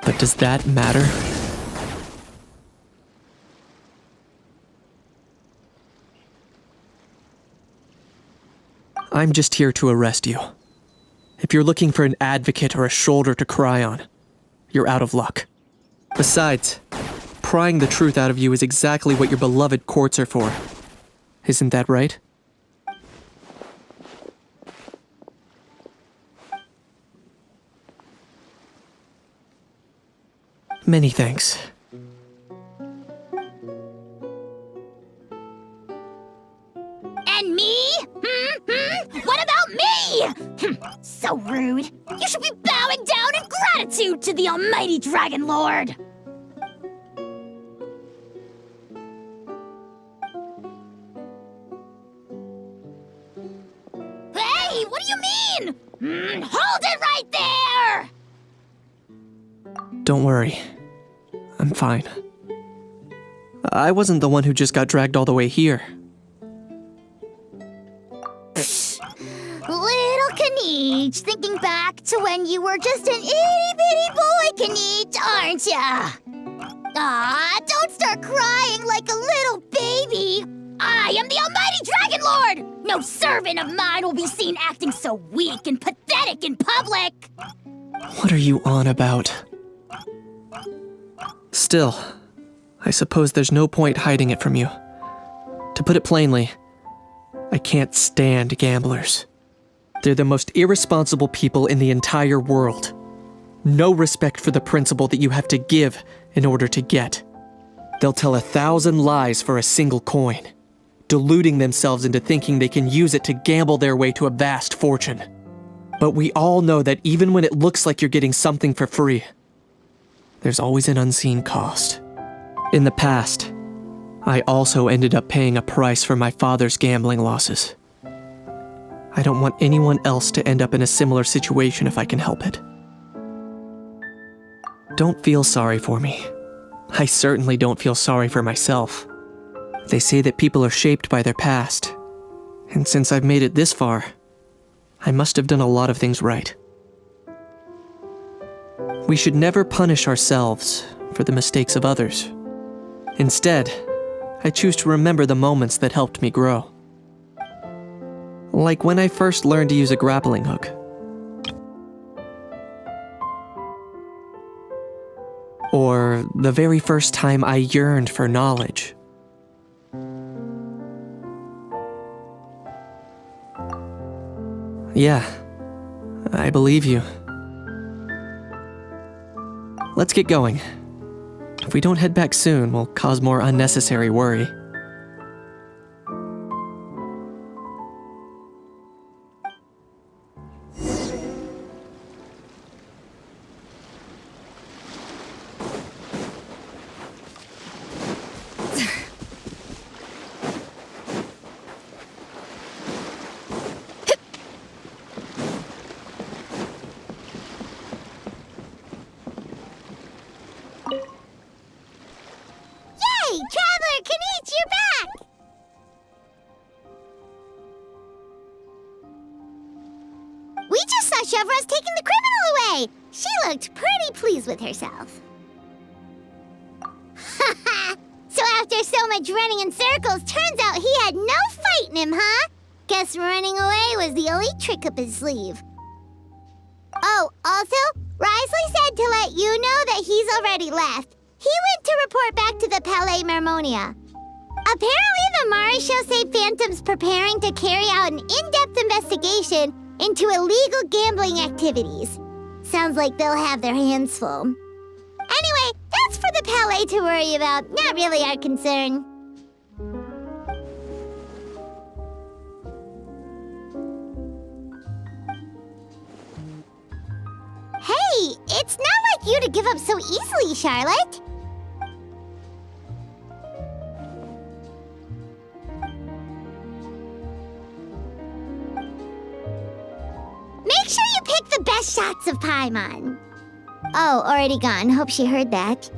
But does that matter? I'm just here to arrest you. If you're looking for an advocate or a shoulder to cry on, you're out of luck. Besides, prying the truth out of you is exactly what your beloved courts are for. Isn't that right? Many thanks. And me? What about me? So rude. You should be bowing down in gratitude to the almighty Dragon Lord. Hey, what do you mean? Hold it right there! Don't worry. I'm fine. I wasn't the one who just got dragged all the way here. Little Kaniche, thinking back to when you were just an itty-bitty boy, Kaniche, aren't ya? Aw, don't start crying like a little baby. I am the almighty Dragon Lord! No servant of mine will be seen acting so weak and pathetic in public! What are you on about? Still, I suppose there's no point hiding it from you. To put it plainly, I can't stand gamblers. They're the most irresponsible people in the entire world. No respect for the principle that you have to give in order to get. They'll tell 1,000 lies for a single coin, deluding themselves into thinking they can use it to gamble their way to a vast fortune. But we all know that even when it looks like you're getting something for free, there's always an unseen cost. In the past, I also ended up paying a price for my father's gambling losses. I don't want anyone else to end up in a similar situation if I can help it. Don't feel sorry for me. I certainly don't feel sorry for myself. They say that people are shaped by their past, and since I've made it this far, I must have done a lot of things right. We should never punish ourselves for the mistakes of others. Instead, I choose to remember the moments that helped me grow. Like when I first learned to use a grappling hook. Or the very first time I yearned for knowledge. Yeah, I believe you. Let's get going. If we don't head back soon, we'll cause more unnecessary worry. Yay! Traveler Kaniche, you're back! We just saw Chevro's taking the criminal away! She looked pretty pleased with herself. Haha! So after so much running in circles, turns out he had no fight in him, huh? Guess running away was the only trick up his sleeve. Oh, also, Risley said to let you know that he's already left. He went to report back to the Palais Mermonia. Apparently, the Mari show say Phantom's preparing to carry out an in-depth investigation into illegal gambling activities. Sounds like they'll have their hands full. Anyway, that's for the Palais to worry about, not really our concern. It's not like you to give up so easily, Charlotte. Make sure you pick the best shots of Paimon. Oh, already gone. Hope she heard that.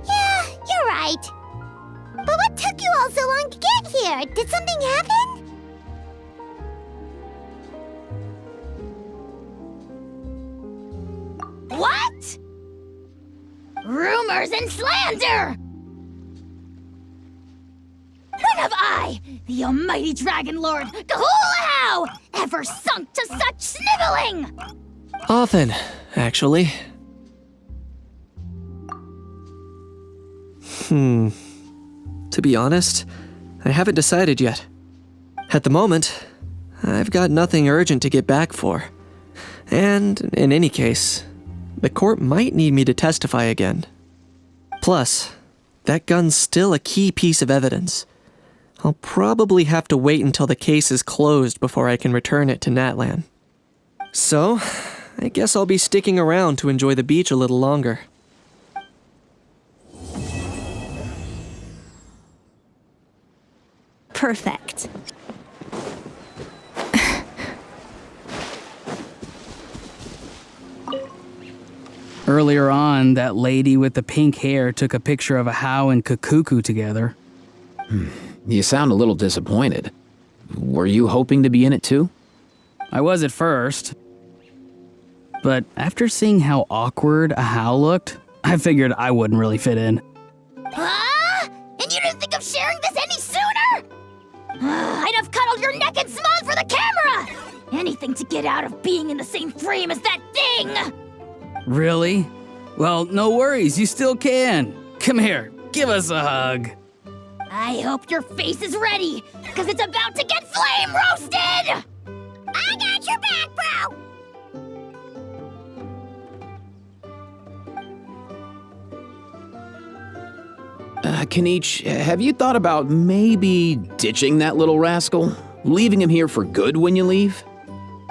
Yeah, you're right. But what took you all so long to get here? Did something happen? What? Rumors and slander! When have I, the almighty Dragon Lord, Kahulahau, ever sunk to such sniveling? Often, actually. To be honest, I haven't decided yet. At the moment, I've got nothing urgent to get back for. And, in any case, the court might need me to testify again. Plus, that gun's still a key piece of evidence. I'll probably have to wait until the case is closed before I can return it to Natlan. So, I guess I'll be sticking around to enjoy the beach a little longer. Perfect. Earlier on, that lady with the pink hair took a picture of Ahau and Cacucu together. You sound a little disappointed. Were you hoping to be in it too? I was at first. But after seeing how awkward Ahau looked, I figured I wouldn't really fit in. Huh? And you didn't think of sharing this any sooner? I'd have cuddled your neck and smiled for the camera! Anything to get out of being in the same frame as that thing! Really? Well, no worries, you still can. Come here, give us a hug. I hope your face is ready, because it's about to get flame roasted! I got your back, bro! Kanich, have you thought about maybe ditching that little rascal? Leaving him here for good when you leave?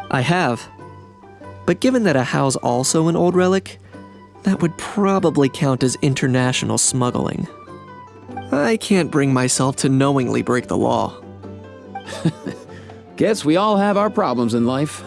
I have. But given that Ahau's also an old relic, that would probably count as international smuggling. I can't bring myself to knowingly break the law. Guess we all have our problems in life.